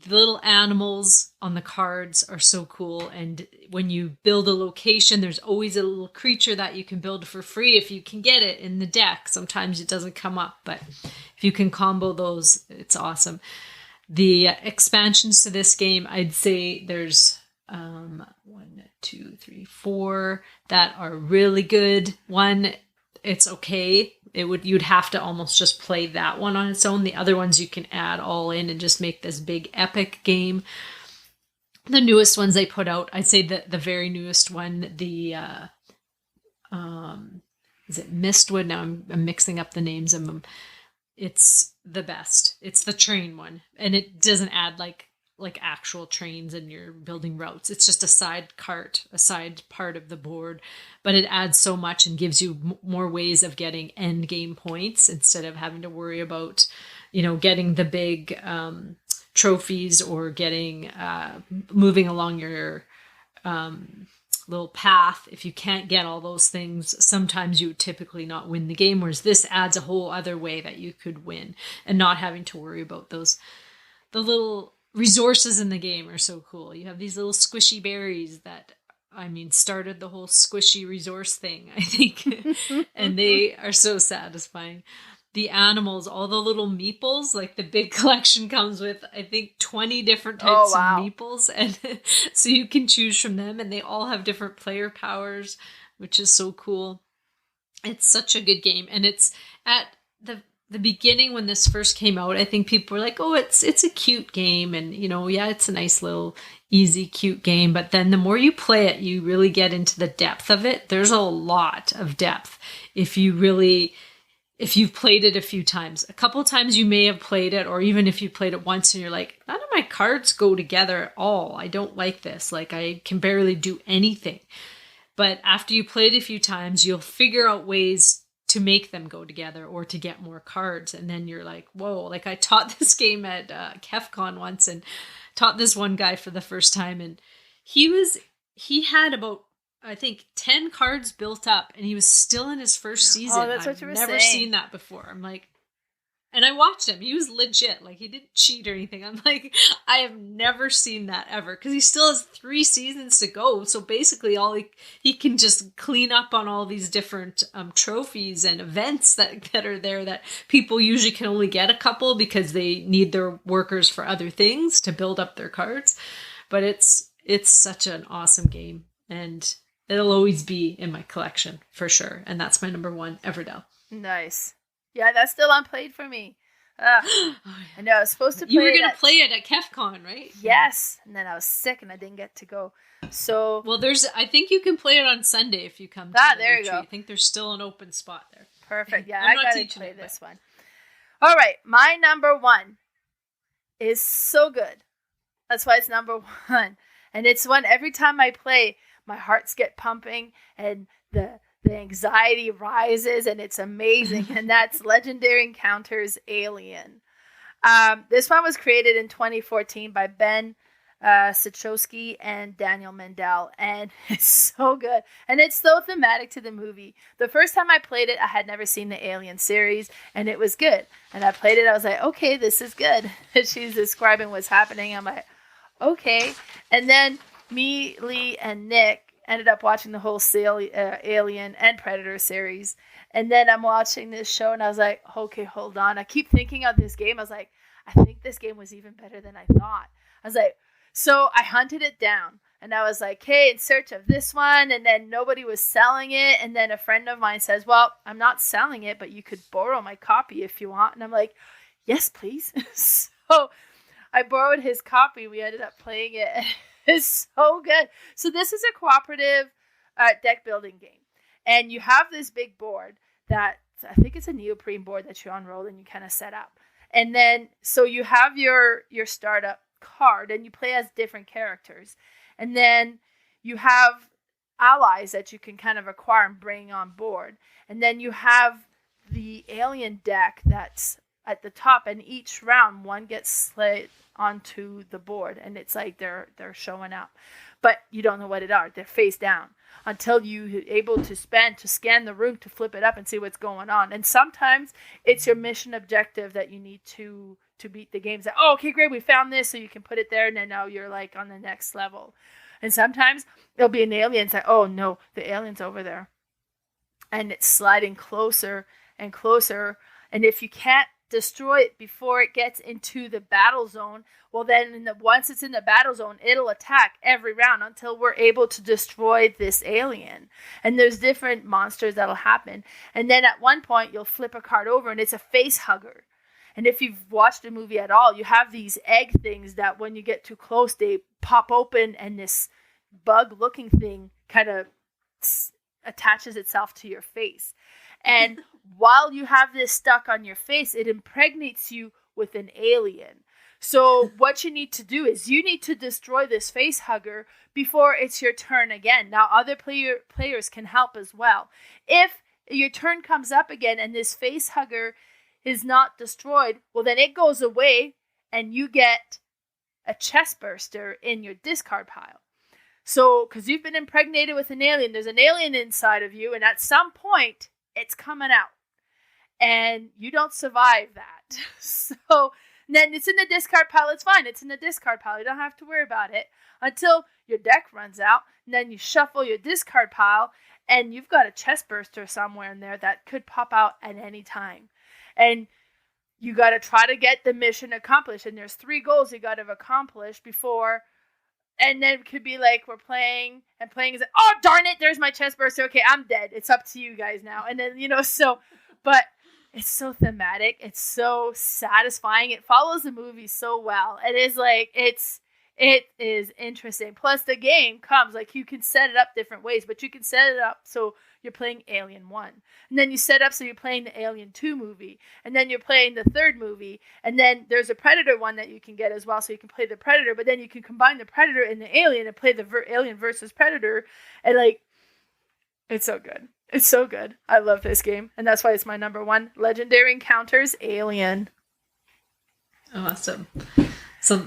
The little animals on the cards are so cool. And when you build a location, there's always a little creature that you can build for free if you can get it in the deck. Sometimes it doesn't come up, but if you can combo those, it's awesome. The expansions to this game, I'd say there's 1, 2, 3, 4 that are really good. One, it's okay. You'd have to almost just play that one on its own. The other ones you can add all in and just make this big epic game. The newest ones they put out, I'd say that the very newest one, the is it Mistwood? Now I'm mixing up the names of them. It's the best. It's the train one, and it doesn't add like actual trains and you're building routes. It's just a side part of the board, but it adds so much and gives you more ways of getting end game points instead of having to worry about, getting the big trophies or getting moving along your little path. If you can't get all those things, sometimes you would typically not win the game, whereas this adds a whole other way that you could win and not having to worry about those. The little resources in the game are so cool. You have these little squishy berries that, started the whole squishy resource thing, I think. And they are so satisfying. The animals, all the little meeples, like the big collection comes with, I think, 20 different types of meeples. And so you can choose from them, and they all have different player powers, which is so cool. It's such a good game. And it's at the beginning when this first came out, I think people were like, oh, it's a cute game. And, it's a nice little easy, cute game. But then the more you play it, you really get into the depth of it. There's a lot of depth. If you've played it a few times, a couple of times you may have played it, or even if you played it once and you're like, none of my cards go together at all. I don't like this. Like, I can barely do anything. But after you play it a few times, you'll figure out ways to make them go together or to get more cards. And then you're like, whoa, like I taught this game at KefCon once and taught this one guy for the first time. And he had about, I think, 10 cards built up and he was still in his first season. Oh, that's what you were saying. I've never seen that before. I'm like, and I watched him. He was legit. Like, he didn't cheat or anything. I'm like, I have never seen that ever. Because he still has 3 seasons to go. So basically, all he can just clean up on all these different trophies and events that are there that people usually can only get a couple because they need their workers for other things to build up their cards. But it's such an awesome game. And it'll always be in my collection for sure. And that's my number 1, Everdell. Nice. Yeah, that's still unplayed for me. I know I was supposed to play it. You were going to play it at KefCon, right? Yes. And then I was sick and I didn't get to go. So, well, I think you can play it on Sunday if you come to the there retreat. you go. I think there's still an open spot there. Perfect. Yeah, I got to play this one. All right. My number 1 is so good. That's why it's number 1. And it's one every time I play, my hearts get pumping and the anxiety rises, and it's amazing. And that's Legendary Encounters Alien. This one was created in 2014 by Ben Sichowski and Daniel Mendel, and it's so good. And it's so thematic to the movie. The first time I played it, I had never seen the Alien series, and it was good. And I played it, I was like, okay, this is good. She's describing what's happening. I'm like, okay. And then me, Lee, and Nick ended up watching the whole Alien and Predator series. And then I'm watching this show and I was like, okay, hold on. I keep thinking of this game. I was like, I think this game was even better than I thought. I was like, so I hunted it down and I was like, hey, in search of this one. And then nobody was selling it. And then a friend of mine says, well, I'm not selling it, but you could borrow my copy if you want. And I'm like, yes, please. So I borrowed his copy. We ended up playing it. It's so good. So this is a cooperative deck building game. And you have this big board that, I think it's a neoprene board that you unroll and you kind of set up. And then, so you have your startup card and you play as different characters. And then you have allies that you can kind of acquire and bring on board. And then you have the alien deck that's at the top, and each round one gets slid onto the board, and it's like they're showing up, but you don't know what it are. They're face down until you're able to scan the room to flip it up and see what's going on. And sometimes it's your mission objective that you need to beat the games. That, oh, okay, great, we found this, so you can put it there, and then now you're like on the next level. And sometimes it'll be an alien. It's like, oh no, the alien's over there, and it's sliding closer and closer. And if you can't destroy it before it gets into the battle zone, well then once it's in the battle zone, it'll attack every round until we're able to destroy this alien. And there's different monsters that'll happen. And then at one point you'll flip a card over and it's a face hugger. And if you've watched the movie at all, you have these egg things that when you get too close, they pop open and this bug looking thing kind of attaches itself to your face. And while you have this stuck on your face, it impregnates you with an alien. So what you need to do is you need to destroy this face hugger before it's your turn again. Now, other players can help as well. If your turn comes up again and this face hugger is not destroyed, well, then it goes away and you get a chest burster in your discard pile. So, because you've been impregnated with an alien, there's an alien inside of you, and at some point, it's coming out. And you don't survive that. So then it's in the discard pile. It's fine. It's in the discard pile. You don't have to worry about it until your deck runs out. And then you shuffle your discard pile and you've got a chest burster somewhere in there that could pop out at any time. And you got to try to get the mission accomplished. And there's 3 goals you got to accomplish before. And then it could be like we're playing and playing is like, oh, darn it, there's my chest burster. Okay, I'm dead. It's up to you guys now. And then, but it's so thematic. It's so satisfying. It follows the movie so well. It is like, it is interesting. Plus the game comes, like you can set it up different ways, but you can set it up so you're playing Alien 1. And then you set up so you're playing the Alien 2 movie. And then you're playing the 3rd movie. And then there's a Predator one that you can get as well, so you can play the Predator. But then you can combine the Predator and the Alien and play the Alien versus Predator. And like, it's so good. It's so good. I love this game. And that's why it's my number 1. Legendary Encounters, Alien. Awesome. So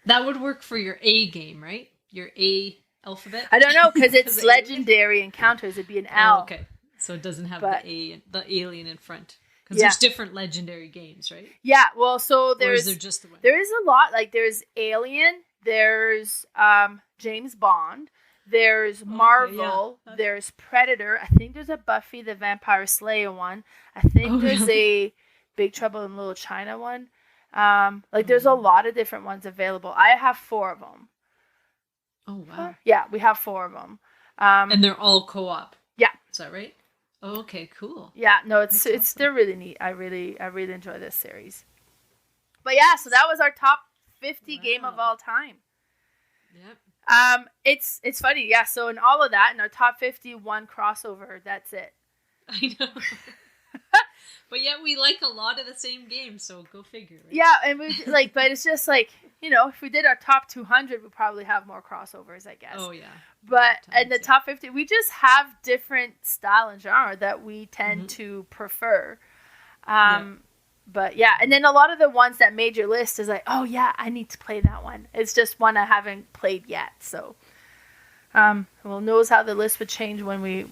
that would work for your A game, right? Your A alphabet? I don't know, because it's Legendary Encounters. It'd be an L. Oh, okay. So it doesn't have the alien in front. Because there's different legendary games, right? Yeah, well, so there's... Or is there just the one? There is a lot. Like, there's Alien, there's James Bond, there's Marvel, there's Predator. I think there's a Buffy the Vampire Slayer one. I think there's a Big Trouble in Little China one. There's a lot of different ones available. I have 4 of them. Oh, wow. Yeah, we have 4 of them. And they're all co-op. Yeah. Is that right? Oh, okay, cool. Yeah, no, it's awesome. They're really neat. I really enjoy this series. But yeah, so that was our top 50 game of all time. Yep. It's funny, yeah. So in all of that, in our top 50, 1 crossover. That's it. I know. But yet we like a lot of the same games, so go figure. Right? Yeah, and we but it's just like, if we did our top 200, we'd probably have more crossovers, I guess. Oh yeah. But in the top 50, we just have different style and genre that we tend to prefer. But yeah, and then a lot of the ones that made your list is like, oh yeah, I need to play that one. It's just one I haven't played yet. So, well, knows how the list would change when we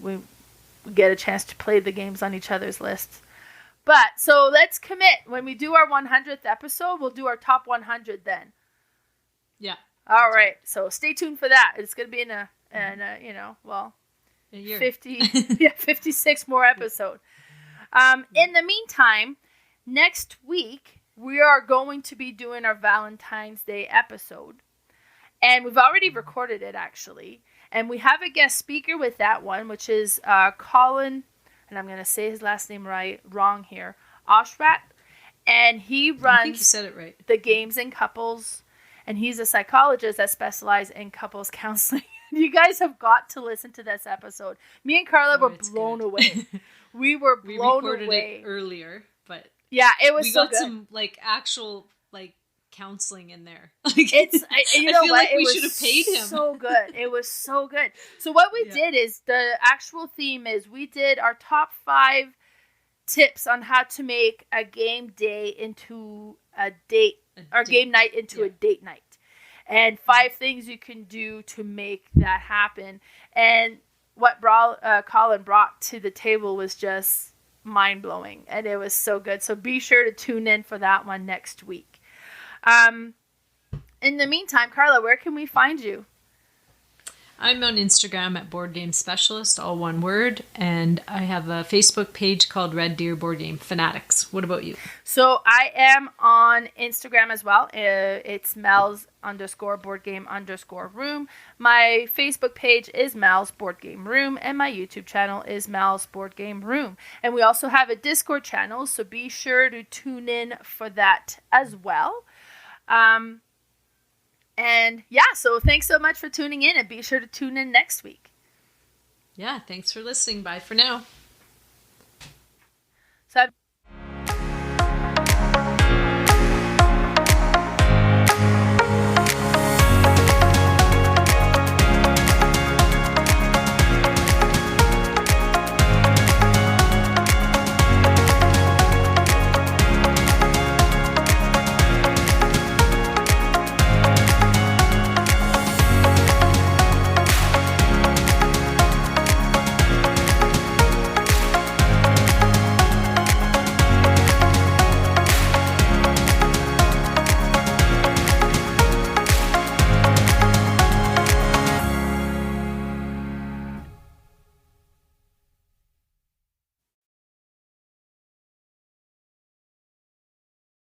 get a chance to play the games on each other's lists. But, so let's commit. When we do our 100th episode, we'll do our top 100 then. Yeah. All right. So stay tuned for that. It's going to be in And, A year. 56 more episodes. In the meantime, next week, we are going to be doing our Valentine's Day episode. And we've already recorded it, actually. And we have a guest speaker with that one, which is Colin, and I'm going to say his last name wrong here, Oshrat. And he runs I think you said it right. the Games and Couples. And he's a psychologist that specializes in couples counseling. You guys have got to listen to this episode. Me and Carla were blown away. We were blown away. We recorded it earlier, but yeah, it was so good. We got some actual counseling in there. It's you know I feel what? we should have paid him. So good. It was so good. So what we did is the actual theme is we did our top 5 tips on how to make a game day into a date, or game night into a date night. And 5 things you can do to make that happen. And what Colin brought to the table was just mind-blowing. And it was so good. So be sure to tune in for that one next week. In the meantime, Carla, where can we find you? I'm on Instagram at Boardgame Specialist, all one word, and I have a Facebook page called Red Deer Boardgame Fanatics. What about you? So I am on Instagram as well. It's Mel's_Boardgame_room. My Facebook page is Mel's Boardgame Room, and my YouTube channel is Mel's Boardgame Room. And we also have a Discord channel, so be sure to tune in for that as well. And yeah, so thanks so much for tuning in, and be sure to tune in next week. Yeah, thanks for listening. Bye for now. So